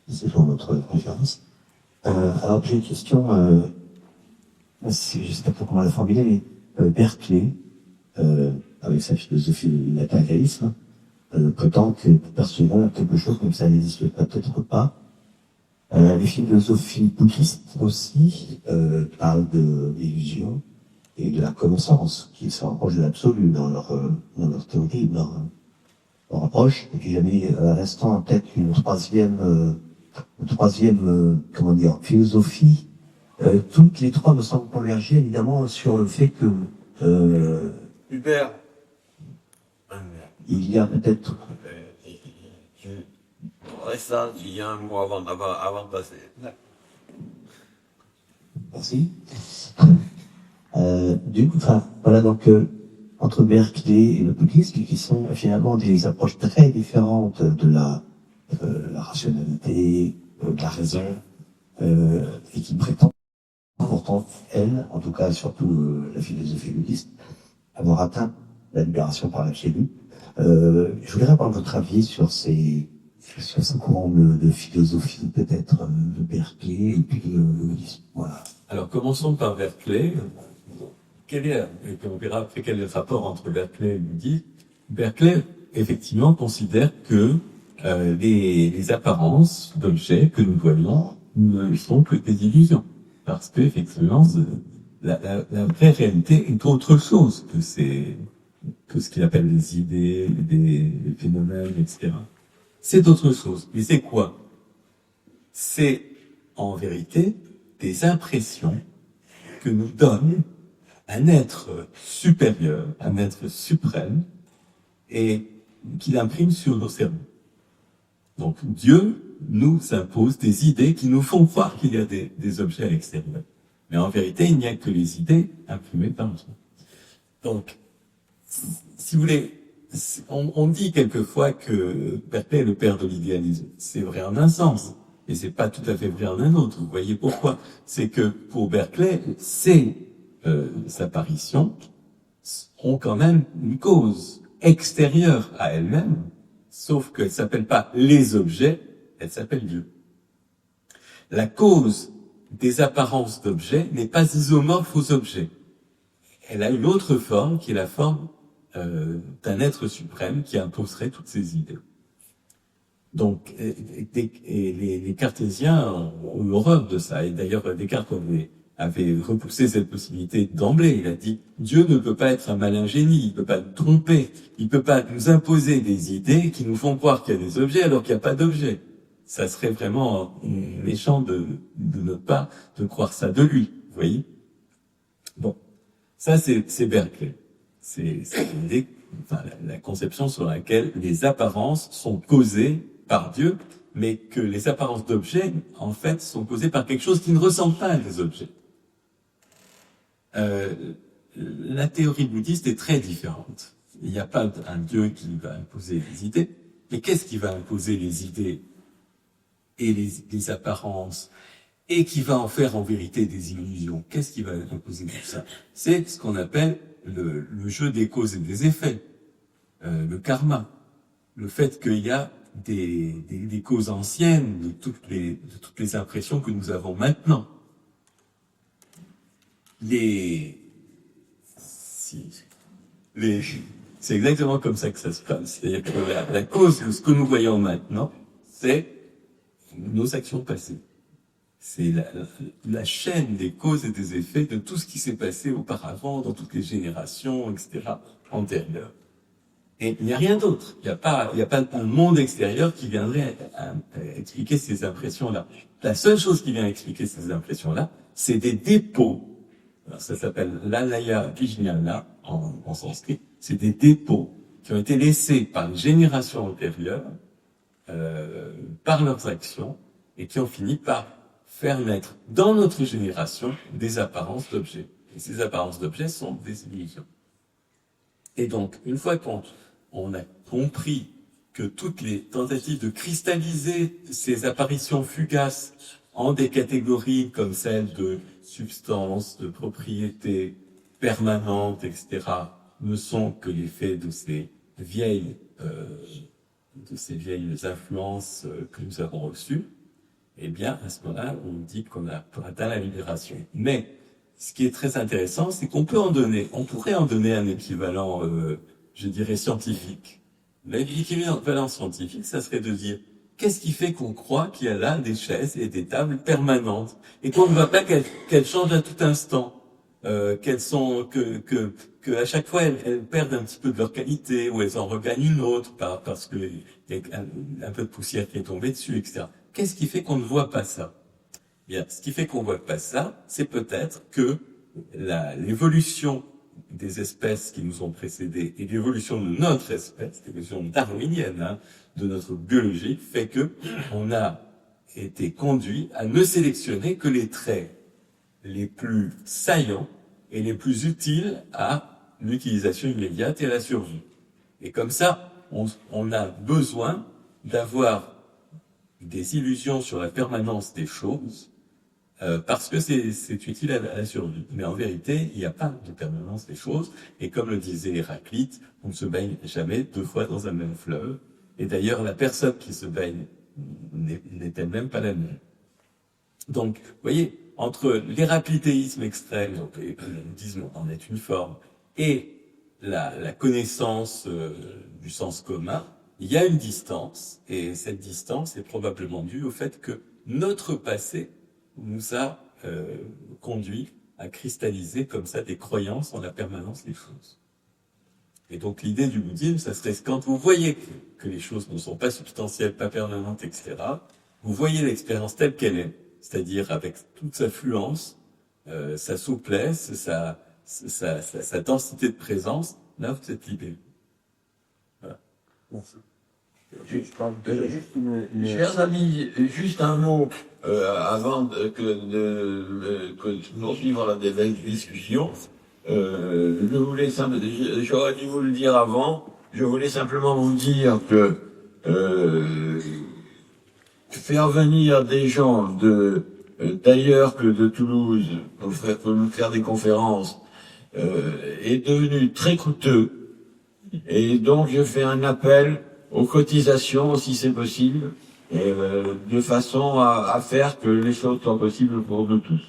C'est pour notre conférence. Alors, j'ai une question, je sais pas trop comment la formuler, mais Berkeley, avec sa philosophie du matérialisme, prétend que personnellement quelque chose comme ça n'existe peut-être pas. Les philosophies bouddhistes aussi parlent de l'illusion et de la connaissance, qui se rapprochent de l'absolu dans leur théorie, dans leur approche. Et puis j'avais à l'instant en tête une troisième philosophie. Toutes les trois me semblent converger évidemment sur le fait que Hubert. il y a peut-être Ça, il y a un mot avant de passer. Merci. Voilà donc entre Berkeley et le bouddhisme, qui sont finalement des approches très différentes de la rationalité, de la raison, et qui prétendent pourtant, elle, en tout cas surtout la philosophie bouddhiste, avoir atteint la libération par l'absolu. Je voudrais avoir votre avis sur ce courant de philosophie, peut-être de Berkeley et puis le bouddhisme. Voilà. Alors, commençons par Berkeley. On verra après quel est le rapport entre Berkeley et le bouddhisme. Berkeley, effectivement, considère que les apparences d'objets que nous voyons ne sont que des illusions. Parce que, effectivement, la vraie réalité est autre chose que ce qu'il appelle les idées, des phénomènes, etc. C'est autre chose. Mais c'est quoi? C'est, en vérité, des impressions que nous donne un être supérieur, un être suprême, et qu'il imprime sur nos cerveaux. Donc Dieu nous impose des idées qui nous font croire qu'il y a des objets à l'extérieur. Mais en vérité, il n'y a que les idées imprimées par nous. Donc, si vous voulez, on dit quelquefois que Berkeley est le père de l'idéalisme. C'est vrai en un sens, et c'est pas tout à fait vrai en un autre. Vous voyez pourquoi? C'est que pour Berkeley, ces apparitions ont quand même une cause extérieure à elles-mêmes, sauf qu'elles s'appellent pas les objets, elles s'appellent Dieu. La cause des apparences d'objets n'est pas isomorphe aux objets. Elle a une autre forme qui est la forme d'un être suprême qui imposerait toutes ces idées. Donc, les cartésiens ont horreur de ça. Et d'ailleurs, Descartes avait repoussé cette possibilité d'emblée. Il a dit, Dieu ne peut pas être un malin génie, il peut pas nous tromper, il peut pas nous imposer des idées qui nous font croire qu'il y a des objets alors qu'il n'y a pas d'objets. Ça serait vraiment méchant de notre part de croire ça de lui, vous voyez. Bon, ça c'est Berkeley. C'est l'idée enfin, la conception sur laquelle les apparences sont causées par Dieu, mais que les apparences d'objets, en fait, sont causées par quelque chose qui ne ressemble pas à des objets. La théorie bouddhiste est très différente. Il n'y a pas un Dieu qui va imposer les idées, mais qu'est-ce qui va imposer les idées et les apparences, et qui va en faire en vérité des illusions? Qu'est-ce qui va imposer tout ça? C'est ce qu'on appelle le jeu des causes et des effets, le karma, le fait qu'il y a des causes anciennes de toutes les impressions que nous avons maintenant. C'est exactement comme ça que ça se passe. C'est-à-dire que la cause de ce que nous voyons maintenant, c'est nos actions passées. C'est la chaîne des causes et des effets de tout ce qui s'est passé auparavant, dans toutes les générations, etc., antérieures. Et il n'y a rien d'autre. Il n'y a pas un monde extérieur qui viendrait expliquer ces impressions-là. La seule chose qui vient expliquer ces impressions-là, c'est des dépôts. Alors ça s'appelle l'alaya vijnana en sanskrit. C'est des dépôts qui ont été laissés par les générations antérieures, par leurs actions, et qui ont fini par faire naître dans notre génération des apparences d'objets. Et ces apparences d'objets sont des illusions. Et donc, une fois qu'on a compris que toutes les tentatives de cristalliser ces apparitions fugaces en des catégories comme celles de substance, de propriété permanente, etc., ne sont que l'effet de ces vieilles influences que nous avons reçues, eh bien, à ce moment-là, on dit qu'on a atteint la libération. Mais, ce qui est très intéressant, c'est on pourrait en donner un équivalent, je dirais, scientifique. L'équivalent scientifique, ça serait de dire, qu'est-ce qui fait qu'on croit qu'il y a là des chaises et des tables permanentes, et qu'on ne voit pas qu'elles changent à tout instant, qu'elles sont, que à chaque fois elles perdent un petit peu de leur qualité, ou elles en regagnent une autre, parce que il y a un peu de poussière qui est tombée dessus, etc. Qu'est-ce qui fait qu'on ne voit pas ça? Bien, ce qui fait qu'on ne voit pas ça, c'est peut-être que l'évolution des espèces qui nous ont précédés et l'évolution de notre espèce, l'évolution darwinienne, de notre biologie, fait que on a été conduit à ne sélectionner que les traits les plus saillants et les plus utiles à l'utilisation immédiate et à la survie. Et comme ça, on a besoin d'avoir des illusions sur la permanence des choses, parce que c'est utile à la survie. Mais en vérité, il n'y a pas de permanence des choses, et comme le disait Héraclite, on ne se baigne jamais 2 fois dans un même fleuve, et d'ailleurs, la personne qui se baigne n'est elle-même pas la même. Donc, vous voyez, entre l'héraclitéisme extrême, donc le bouddhisme en est une forme, et la connaissance du sens commun, il y a une distance, et cette distance est probablement due au fait que notre passé nous a conduit à cristalliser comme ça des croyances en la permanence des choses. Et donc l'idée du bouddhisme, ça serait quand vous voyez que les choses ne sont pas substantielles, pas permanentes, etc., vous voyez l'expérience telle qu'elle est, c'est-à-dire avec toute sa fluence, sa souplesse, sa densité de présence, là vous êtes libéré. Voilà. Chers amis, juste un mot avant que nous suivons la discussion. J'aurais dû vous le dire avant. Je voulais simplement vous dire que faire venir des gens d'ailleurs que de Toulouse pour nous faire des conférences est devenu très coûteux. Et donc je fais un appel aux cotisations, si c'est possible, de façon à faire que les choses soient possibles pour nous tous.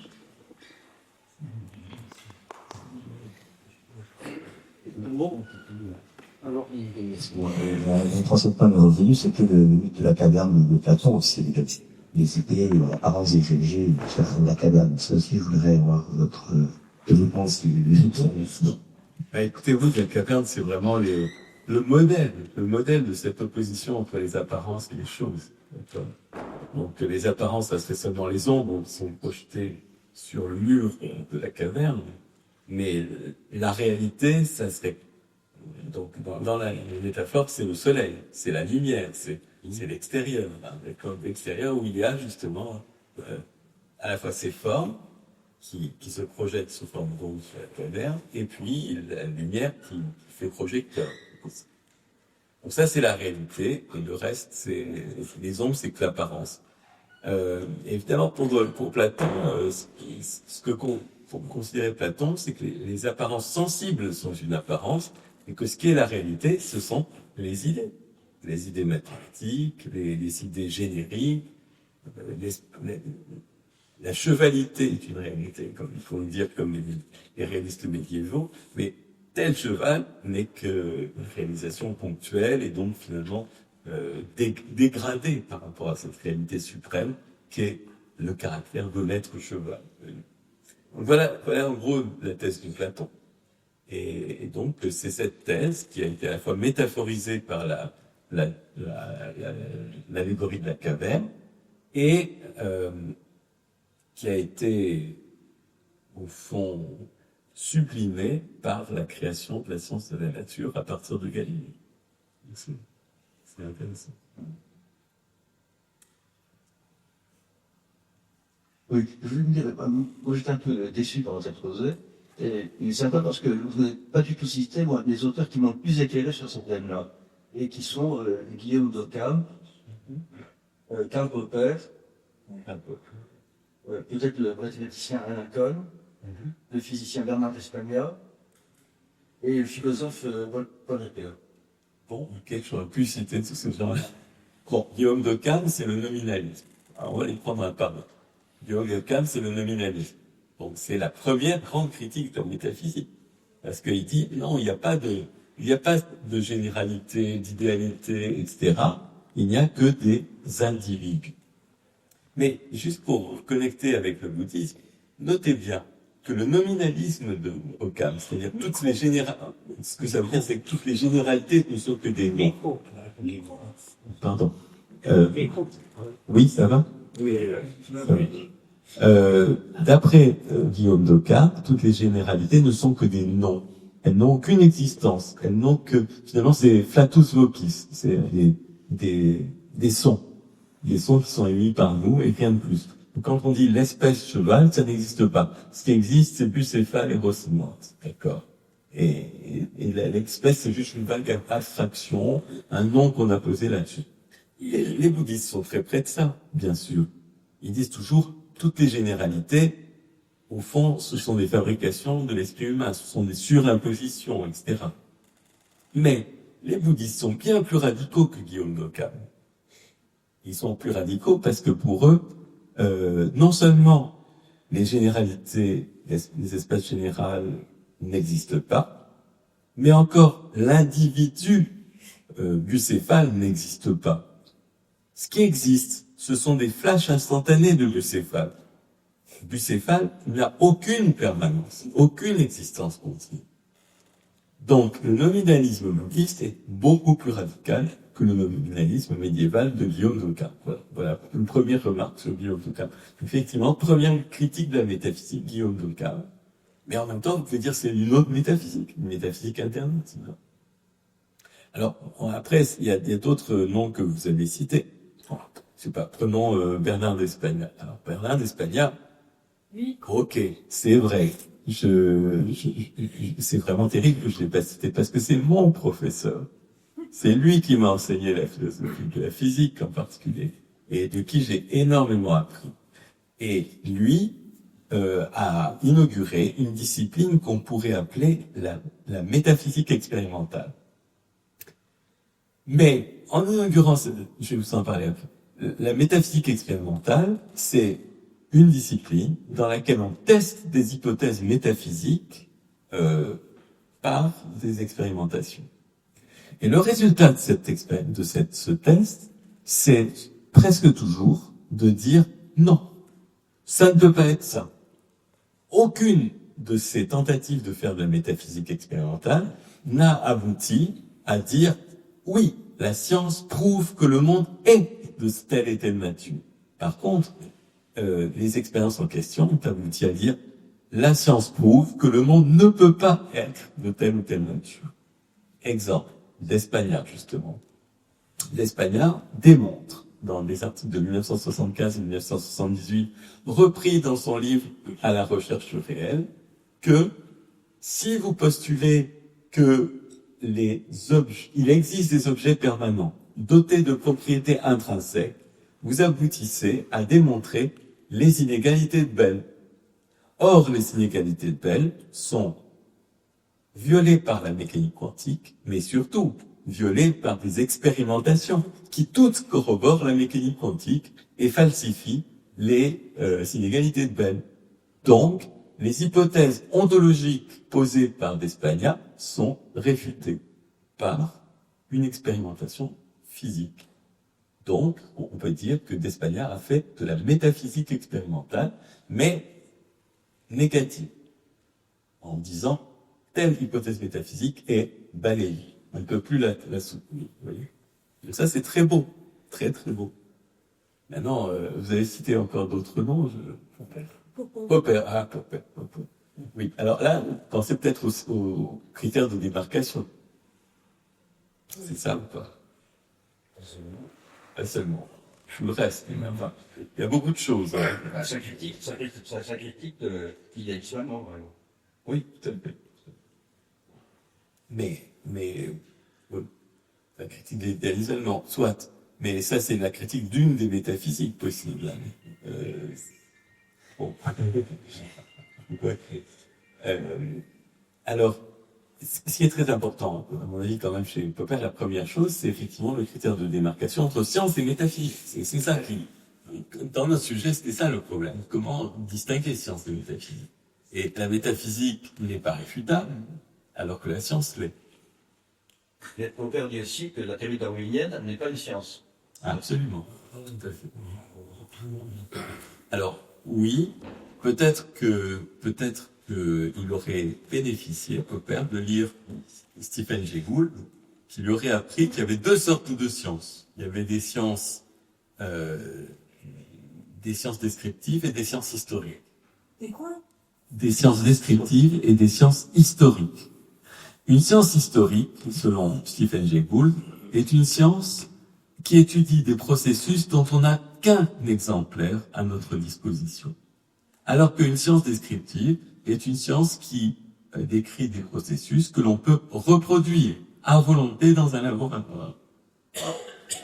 Le troisième point de revenu, c'était le mythe de la caverne de Platon, c'est les idées avant des objets de la caverne. Ça aussi, je voudrais avoir votre développement sur Écoutez-vous, la caverne, c'est vraiment le modèle de cette opposition entre les apparences et les choses. Donc les apparences, ça serait seulement les ombres qui sont projetées sur le mur de la caverne, mais la réalité, ça serait Donc, dans la métaphore, c'est le soleil, c'est la lumière, c'est l'extérieur, hein, le corps extérieur où il y a justement à la fois ces formes qui se projettent sous forme d'onde sur la Terre, et puis la lumière qui fait projecteur. Donc ça, c'est la réalité, et le reste, c'est les ombres, c'est que l'apparence. Évidemment, pour Platon, ce que pour considérer Platon, c'est que les apparences sensibles sont une apparence, et que ce qui est la réalité, ce sont les idées mathématiques, les idées génériques, la chevalité est une réalité, comme il faut le dire, comme les réalistes médiévaux, mais tel cheval n'est qu'une réalisation ponctuelle et donc finalement dégradée par rapport à cette réalité suprême qu'est le caractère de l'être cheval. Donc voilà en gros la thèse de Platon. Et donc c'est cette thèse qui a été à la fois métaphorisée par l'allégorie de la caverne et qui a été au fond sublimée par la création de la science de la nature à partir de Galilée. C'est intéressant. Oui, je voulais me dire, moi j'étais un peu déçu par votre exposé, et c'est sympa parce que vous n'avez pas du tout cité, moi, les auteurs qui m'ont le plus éclairé sur ce thème-là, et qui sont Guillaume d'Occam, Karl Popper, peut-être le mathématicien Alain Cohen, le physicien Bernard d'Espagna, et le philosophe Paul Ricoeur. Bon, ok, j'aurais pu citer tous ces gens-là. Bon, Guillaume d'Occam, c'est le nominalisme. Alors, on va les prendre un par un. Guillaume d'Occam, c'est le nominalisme. Donc, c'est la première grande critique de la métaphysique. Parce qu'il dit, non, il n'y a pas de généralité, d'idéalité, etc. Il n'y a que des individus. Mais, juste pour connecter avec le bouddhisme, notez bien que le nominalisme de Occam, c'est-à-dire toutes les ce que ça veut dire, c'est que toutes les généralités ne sont que des noms. Pardon. Oui, ça va? Oui. D'après Guillaume d'Occam, toutes les généralités ne sont que des noms. Elles n'ont aucune existence. Elles n'ont que, finalement, c'est flatus vocis. C'est des sons. Des sons qui sont émis par nous et rien de plus. Donc, quand on dit l'espèce cheval, ça n'existe pas. Ce qui existe, c'est Bucéphale et Rocinante. D'accord? Et l'espèce, c'est juste une vague abstraction, un nom qu'on a posé là-dessus. Et les bouddhistes sont très près de ça, bien sûr. Ils disent toujours, toutes les généralités, au fond, ce sont des fabrications de l'esprit humain, ce sont des surimpositions, etc. Mais les bouddhistes sont bien plus radicaux que Guillaume d'Occam. Ils sont plus radicaux parce que pour eux, non seulement les généralités, les espèces générales n'existent pas, mais encore l'individu bucéphale n'existe pas. Ce qui existe, ce sont des flashs instantanés de Bucéphale. Bucéphale n'a aucune permanence, aucune existence continue. Donc, le nominalisme bouddhiste est beaucoup plus radical que le nominalisme médiéval de Guillaume d'Occam. Voilà une première remarque sur Guillaume d'Occam. Effectivement, première critique de la métaphysique, Guillaume d'Occam. Mais en même temps, vous pouvez dire que c'est une autre métaphysique, une métaphysique alternative. Alors, après, il y a d'autres noms que vous avez cités. Je sais pas, prenons Bernard d'Espagna. Alors, Bernard d'Espagna, oui. Ok, c'est vrai. C'est vraiment terrible que je l'ai pas cité parce que c'est mon professeur. C'est lui qui m'a enseigné la philosophie de la physique en particulier et de qui j'ai énormément appris. Et lui a inauguré une discipline qu'on pourrait appeler la métaphysique expérimentale. Mais en inaugurant, je vais vous en parler un peu. La métaphysique expérimentale, c'est une discipline dans laquelle on teste des hypothèses métaphysiques par des expérimentations. Et le résultat de ce test, c'est presque toujours de dire non, ça ne peut pas être ça. Aucune de ces tentatives de faire de la métaphysique expérimentale n'a abouti à dire oui, la science prouve que le monde est de telle et telle nature. Par contre, les expériences en question ont abouti à dire la science prouve que le monde ne peut pas être de telle ou telle nature. Exemple d'Espagnard, justement. L'Espagnard démontre, dans des articles de 1975 et 1978, repris dans son livre À la recherche réelle, que si vous postulez que il existe des objets permanents dotés de propriétés intrinsèques, vous aboutissez à démontrer les inégalités de Bell. Or, les inégalités de Bell sont violées par la mécanique quantique, mais surtout violées par des expérimentations qui toutes corroborent la mécanique quantique et falsifient les inégalités de Bell. Donc, les hypothèses ontologiques posées par Despagna sont réfutées par une expérimentation physique. Donc, on peut dire que Despagna a fait de la métaphysique expérimentale, mais négative, en disant telle hypothèse métaphysique est balayée. On ne peut plus la soutenir. Vous voyez. Et ça, c'est très beau, très très beau. Maintenant, vous avez cité encore d'autres noms. Popper. Oui. Alors là, pensez peut-être aux critères de démarcation. C'est ça ou pas? Pas seulement. Tout le reste, mais enfin, il y a beaucoup de choses. Hein. Ça critique idéalement, vraiment. Oui, tout à fait. Mais la critique de l'isolement, soit. Mais ça, c'est la critique d'une des métaphysiques possibles. Bon. Ouais. Alors, ce qui est très important, à mon avis, quand même, chez Popper, la première chose, c'est effectivement le critère de démarcation entre science et métaphysique. C'est ça qui, dans notre sujet, c'était ça le problème. Comment distinguer science et métaphysique? Et la métaphysique n'est pas réfutable, alors que la science l'est. Mais Popper dit aussi que la théorie darwinienne n'est pas une science. Absolument. Tout à fait. Alors, oui, peut-être qu'il aurait bénéficié, Popper, de lire Stephen Jay Gould, qui lui aurait appris qu'il y avait deux sortes de sciences. Il y avait des sciences descriptives et des sciences historiques. Des quoi? Des sciences descriptives et des sciences historiques. Une science historique, selon Stephen Jay Gould, est une science qui étudie des processus dont on n'a qu'un exemplaire à notre disposition. Alors qu'une science descriptive est une science qui décrit des processus que l'on peut reproduire à volonté dans un laboratoire.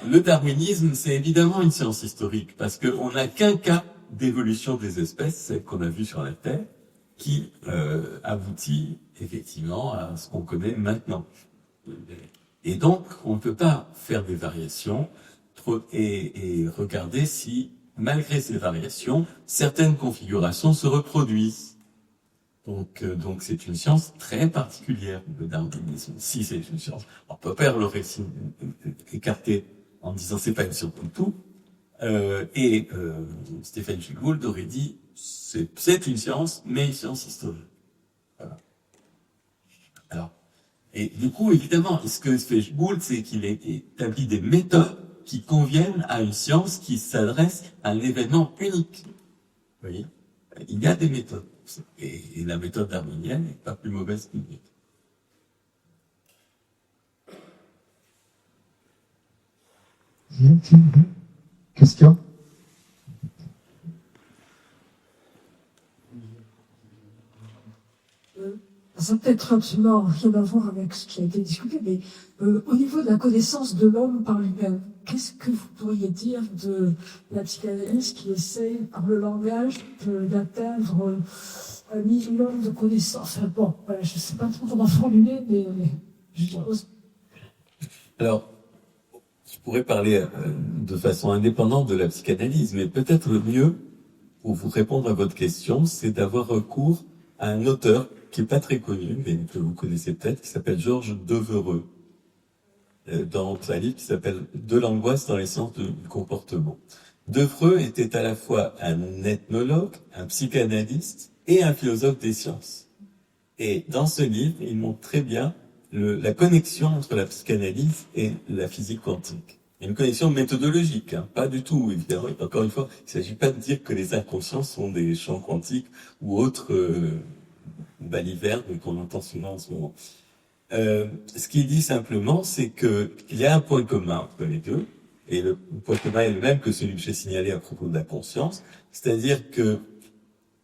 Le darwinisme, c'est évidemment une science historique, parce qu'on n'a qu'un cas d'évolution des espèces, celle qu'on a vue sur la Terre, qui aboutit effectivement à ce qu'on connaît maintenant. Et donc, on ne peut pas faire des variations et regarder si, malgré ces variations, certaines configurations se reproduisent. Donc c'est une science très particulière, le darwinisme, si c'est une science. Alors, Popper l'aurait écarté en disant c'est pas une science du tout, et Stephen Jay Gould aurait dit c'est une science, mais une science historique. Voilà. Alors, et du coup, évidemment, ce que fait Gould, c'est qu'il établit des méthodes qui conviennent à une science qui s'adresse à un événement unique. Vous voyez? Il y a des méthodes. Et la méthode darwinienne n'est pas plus mauvaise qu'une autre. Question? Ça n'a peut-être absolument rien à voir avec ce qui a été discuté, mais au niveau de la connaissance de l'homme par lui-même, qu'est-ce que vous pourriez dire de la psychanalyse qui essaie, par le langage, d'atteindre un minimum de connaissances? Enfin, bon, voilà, je ne sais pas trop comment formuler, mais je suppose. Alors, je pourrais parler de façon indépendante de la psychanalyse, mais peut-être le mieux, pour vous répondre à votre question, c'est d'avoir recours à un auteur qui est pas très connu, mais que vous connaissez peut-être, qui s'appelle Georges Devereux, dans un livre qui s'appelle De l'angoisse dans les sciences du comportement. Devereux était à la fois un ethnologue, un psychanalyste et un philosophe des sciences. Et dans ce livre, il montre très bien la connexion entre la psychanalyse et la physique quantique. Une connexion méthodologique, hein, pas du tout, évidemment. Encore une fois, il ne s'agit pas de dire que les inconscients sont des champs quantiques ou autres balivernes qu'on entend souvent en ce moment. Ce qu'il dit simplement, c'est qu'il y a un point commun entre les deux, et le point commun est le même que celui que j'ai signalé à propos de la conscience, c'est-à-dire que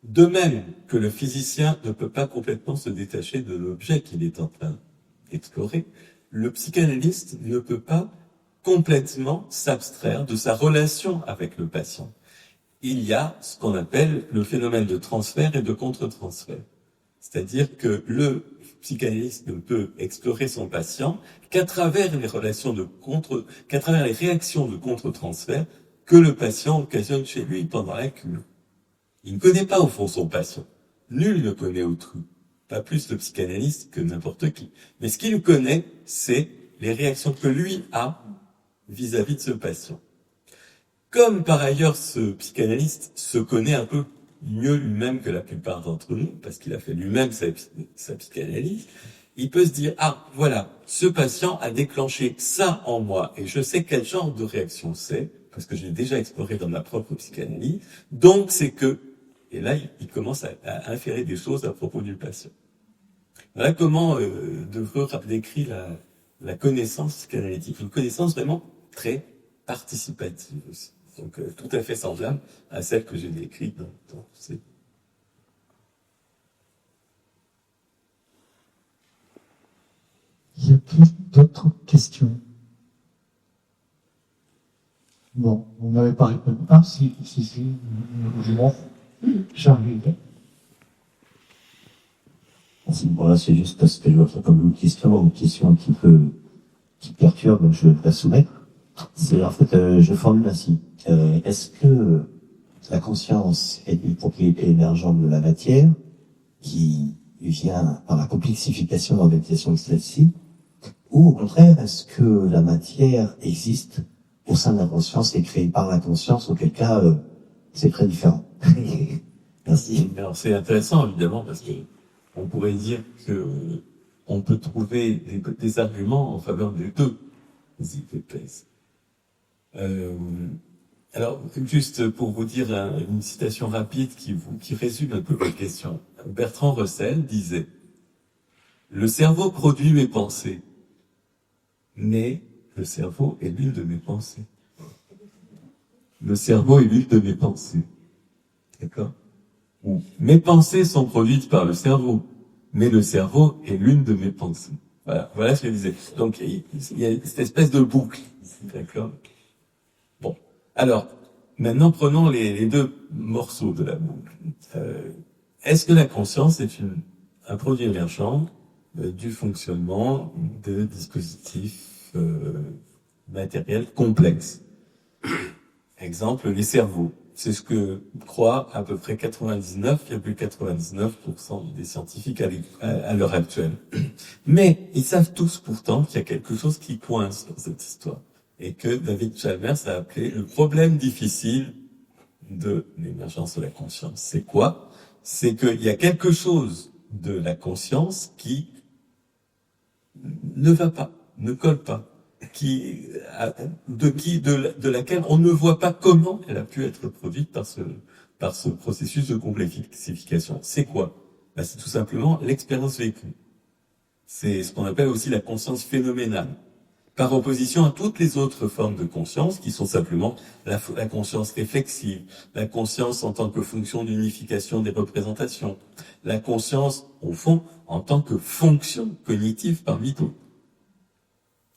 de même que le physicien ne peut pas complètement se détacher de l'objet qu'il est en train d'explorer, le psychanalyste ne peut pas complètement s'abstraire de sa relation avec le patient. Il y a ce qu'on appelle le phénomène de transfert et de contre-transfert. C'est-à-dire que le psychanalyste ne peut explorer son patient qu'à travers les qu'à travers les réactions de contre-transfert que le patient occasionne chez lui pendant la cure. Il ne connaît pas au fond son patient. Nul ne connaît autrui. Pas plus le psychanalyste que n'importe qui. Mais ce qu'il connaît, c'est les réactions que lui a vis-à-vis de ce patient. Comme par ailleurs ce psychanalyste se connaît un peu mieux lui-même que la plupart d'entre nous, parce qu'il a fait lui-même sa psychanalyse, il peut se dire, ah, voilà, ce patient a déclenché ça en moi, et je sais quel genre de réaction c'est, parce que je l'ai déjà exploré dans ma propre psychanalyse, donc c'est que, et là, il commence à inférer des choses à propos du patient. Voilà comment Devreux décrit la connaissance psychanalytique, une connaissance vraiment très participative aussi. Donc tout à fait semblable à celle que j'ai décrite dans ces... Y a-t-il d'autres questions? Bon, on n'avait pas répondu. Ah, si, je m'en fous. J'arrive. Voilà, c'est juste parce que je vois ça comme une question qui perturbe, je vais la soumettre. C'est, en fait, je formule ainsi. Est-ce que la conscience est une propriété émergente de la matière qui vient par la complexification de l'organisation de celle-ci, ou au contraire, est-ce que la matière existe au sein de la conscience et créée par la conscience, auquel cas, c'est très différent. Merci. Alors c'est intéressant évidemment parce que on pourrait dire que on peut trouver des arguments en faveur des deux hypothèses. Alors, juste pour vous dire une citation rapide qui résume un peu la question. Bertrand Russell disait « Le cerveau produit mes pensées, mais le cerveau est l'une de mes pensées. » Le cerveau est l'une de mes pensées. D'accord ? Ou « Mes pensées sont produites par le cerveau, mais le cerveau est l'une de mes pensées. » Voilà ce que je disais. Donc, il y a cette espèce de boucle. D'accord ? Bon. Alors, maintenant, prenons les deux morceaux de la boucle. Est-ce que la conscience est un produit émergent du fonctionnement de dispositifs matériels complexes? Exemple, les cerveaux. C'est ce que croient à peu près 99,99% des scientifiques à l'heure actuelle. Mais ils savent tous pourtant qu'il y a quelque chose qui coince dans cette histoire. Et que David Chalmers a appelé le problème difficile de l'émergence de la conscience. C'est quoi? C'est qu'il y a quelque chose de la conscience qui ne va pas, ne colle pas, de laquelle on ne voit pas comment elle a pu être produite par ce processus de complexification. C'est quoi? C'est tout simplement l'expérience vécue. C'est ce qu'on appelle aussi la conscience phénoménale. Par opposition à toutes les autres formes de conscience qui sont simplement la conscience réflexive, la conscience en tant que fonction d'unification des représentations, la conscience, au fond, en tant que fonction cognitive parmi d'autres.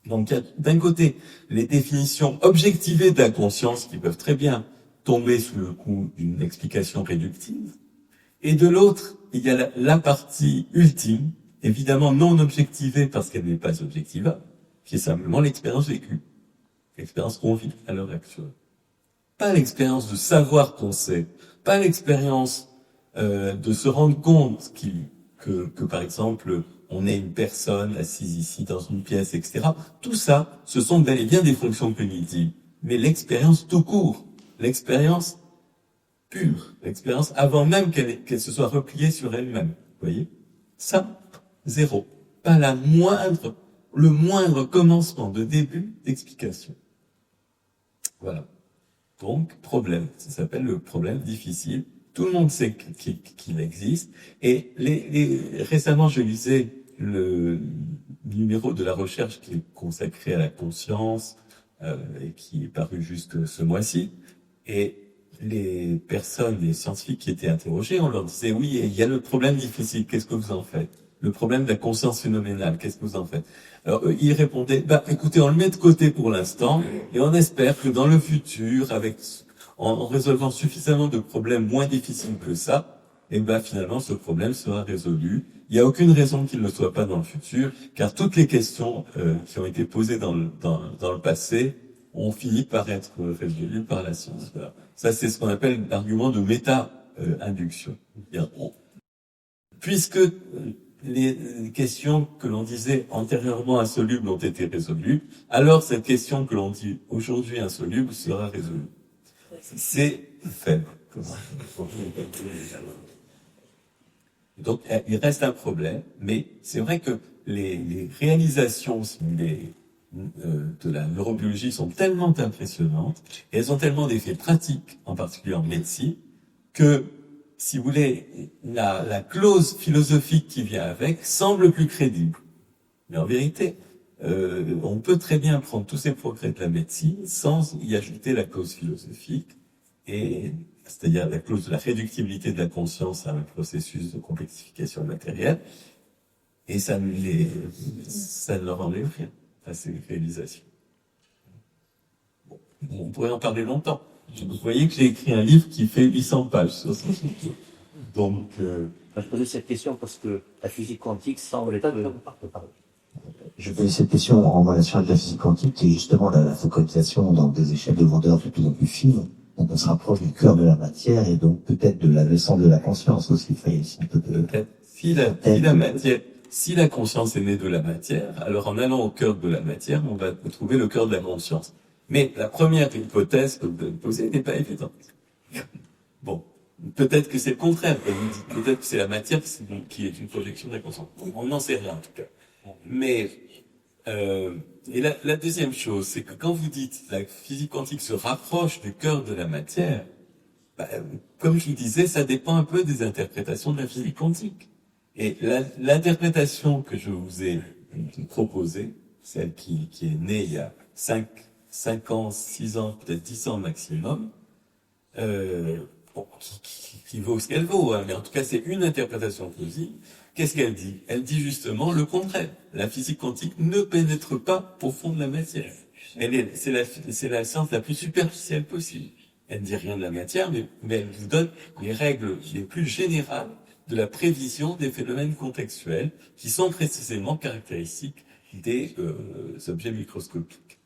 Donc, il y a d'un côté les définitions objectivées de la conscience qui peuvent très bien tomber sous le coup d'une explication réductive, et de l'autre, il y a la partie ultime, évidemment non objectivée parce qu'elle n'est pas objectivable, qui est simplement l'expérience vécue, l'expérience qu'on vit à l'heure actuelle. Pas l'expérience de savoir qu'on sait, pas l'expérience de se rendre compte que par exemple, on est une personne assise ici dans une pièce, etc. Tout ça, ce sont bel et bien des fonctions cognitives. Mais l'expérience tout court, l'expérience pure, l'expérience avant même qu'elle se soit repliée sur elle-même, vous voyez? Ça, zéro. Pas le moindre commencement de début d'explication. Voilà. Donc, problème. Ça s'appelle le problème difficile. Tout le monde sait qu'il existe. Et récemment, je lisais numéro de la recherche qui est consacré à la conscience et qui est paru juste ce mois-ci. Et les personnes, les scientifiques qui étaient interrogés, on leur disait oui, il y a le problème difficile, qu'est-ce que vous en faites? Le problème de la conscience phénoménale, qu'est-ce que vous en faites? Alors eux, ils répondaient, écoutez, on le met de côté pour l'instant et on espère que dans le futur, en résolvant suffisamment de problèmes moins difficiles que ça, finalement ce problème sera résolu. Il n'y a aucune raison qu'il ne le soit pas dans le futur, car toutes les questions qui ont été posées dans le passé ont fini par être résolues par la science. Voilà. Ça, c'est ce qu'on appelle l'argument de méta-induction. Puisque les questions que l'on disait antérieurement insolubles ont été résolues, alors cette question que l'on dit aujourd'hui insoluble sera résolue. C'est faible. Donc, il reste un problème, mais c'est vrai que les réalisations de la neurobiologie sont tellement impressionnantes, et elles ont tellement d'effets pratiques, en particulier en médecine, que, si vous voulez, la clause philosophique qui vient avec semble plus crédible. Mais en vérité, on peut très bien prendre tous ces progrès de la médecine sans y ajouter la clause philosophique, c'est-à-dire la clause de la réductibilité de la conscience à un processus de complexification matérielle, et ça ne leur enlève rien à ces réalisations. Bon, on pourrait en parler longtemps. Vous voyez que j'ai écrit un livre qui fait 800 pages sur ce sujet. Donc, Je posais cette question parce que la physique quantique semble être... Je posais cette question en relation avec la physique quantique, qui est justement la focalisation dans des échelles de grandeur de plus en plus fines. Donc on se rapproche du cœur de la matière et donc peut-être de la leçon de la conscience aussi. Peut-être. Si la conscience est née de la matière, alors en allant au cœur de la matière, on va trouver le cœur de la conscience. Mais la première hypothèse que vous avez posée n'est pas évidente. Bon, peut-être que c'est le contraire. Peut-être que c'est la matière qui est une projection de la conscience. On n'en sait rien en tout cas. Mais et la deuxième chose, c'est que quand vous dites la physique quantique se rapproche du cœur de la matière, comme je vous disais, ça dépend un peu des interprétations de la physique quantique. Et l'interprétation que je vous ai proposée, celle qui est née il y a 5 ans, 6 ans, peut-être 10 ans maximum, qui vaut ce qu'elle vaut, hein, mais en tout cas c'est une interprétation possible. Qu'est-ce qu'elle dit? Elle dit justement le contraire. La physique quantique ne pénètre pas au fond de la matière. C'est la science la plus superficielle possible. Elle ne dit rien de la matière, mais elle vous donne les règles les plus générales de la prévision des phénomènes contextuels qui sont précisément caractéristiques des objets microscopiques.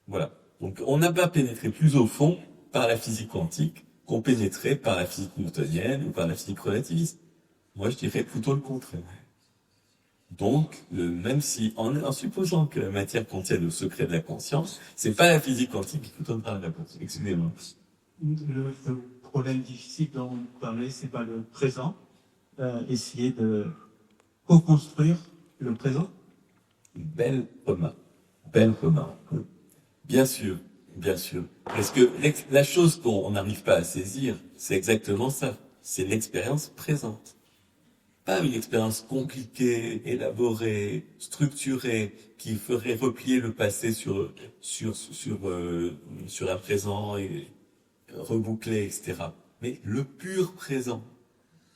Voilà. Donc on n'a pas pénétré plus au fond par la physique quantique qu'on pénétrait par la physique newtonienne ou par la physique relativiste. Moi, je dirais plutôt le contraire. Donc, même si, en supposant que la matière contienne le secret de la conscience, c'est pas la physique quantique qui vous donnera la réponse. Excusez-moi. Le problème difficile dont vous parlez, c'est pas le présent. Essayer de co-construire le présent. Belle remarque. Bien sûr. Parce que la chose qu'on n'arrive pas à saisir, c'est exactement ça. C'est l'expérience présente. Pas une expérience compliquée, élaborée, structurée, qui ferait replier le passé sur un présent et reboucler, etc. Mais le pur présent,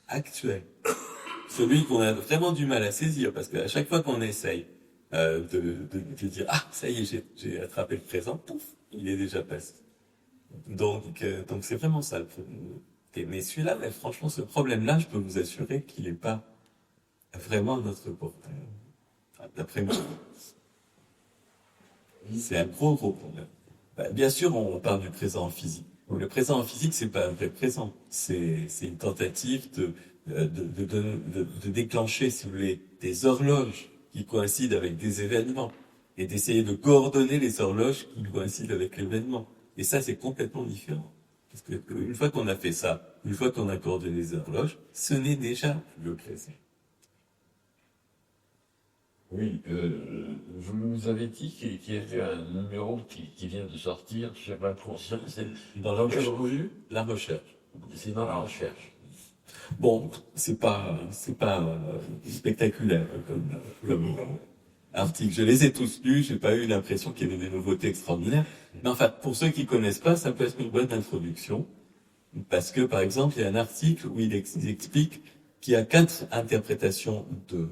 actuel. Celui qu'on a vraiment du mal à saisir, parce qu'à chaque fois qu'on essaye de dire « Ah, ça y est, j'ai attrapé le présent », pouf, il est déjà passé. Donc c'est vraiment ça le problème. Mais celui-là, franchement, ce problème-là, je peux vous assurer qu'il n'est pas vraiment notre portée. D'après moi. C'est un gros problème. Bien sûr, on parle du présent en physique. Le présent en physique, c'est pas un vrai présent. C'est une tentative de déclencher, si vous voulez, des horloges qui coïncident avec des événements et d'essayer de coordonner les horloges qui coïncident avec l'événement. Et ça, c'est complètement différent. Parce que une fois qu'on a fait ça, une fois qu'on a coordonné les horloges, ce n'est déjà le présent. Oui, vous avez dit qu'il y avait un numéro qui vient de sortir sur la conscience. C'est dans la revue, la recherche. C'est dans la recherche. Bon, c'est pas spectaculaire comme articles. Je les ai tous lus, j'ai pas eu l'impression qu'il y avait des nouveautés extraordinaires. Mais enfin, pour ceux qui connaissent pas, ça peut être une bonne introduction. Parce que, par exemple, il y a un article où il explique qu'il y a 4 interprétations de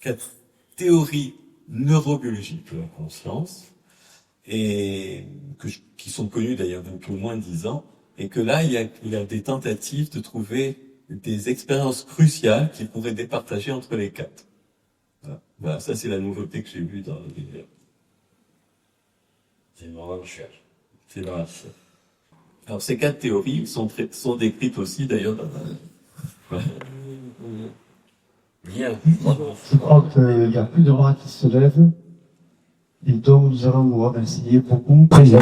4 théories neurobiologiques de la conscience, et qui sont connues d'ailleurs depuis au moins 10 ans, et que là, il y a des tentatives de trouver des expériences cruciales qui pourraient départager entre les 4. Voilà, ça c'est la nouveauté que j'ai vue dans le livre. C'est une grande recherche. C'est dans la recherche. Alors ces 4 théories sont décrites aussi d'ailleurs dans la... Bien. Je crois qu'il n'y a plus de bras qui se lèvent. Et donc, nous allons vous remercier beaucoup. Très bien.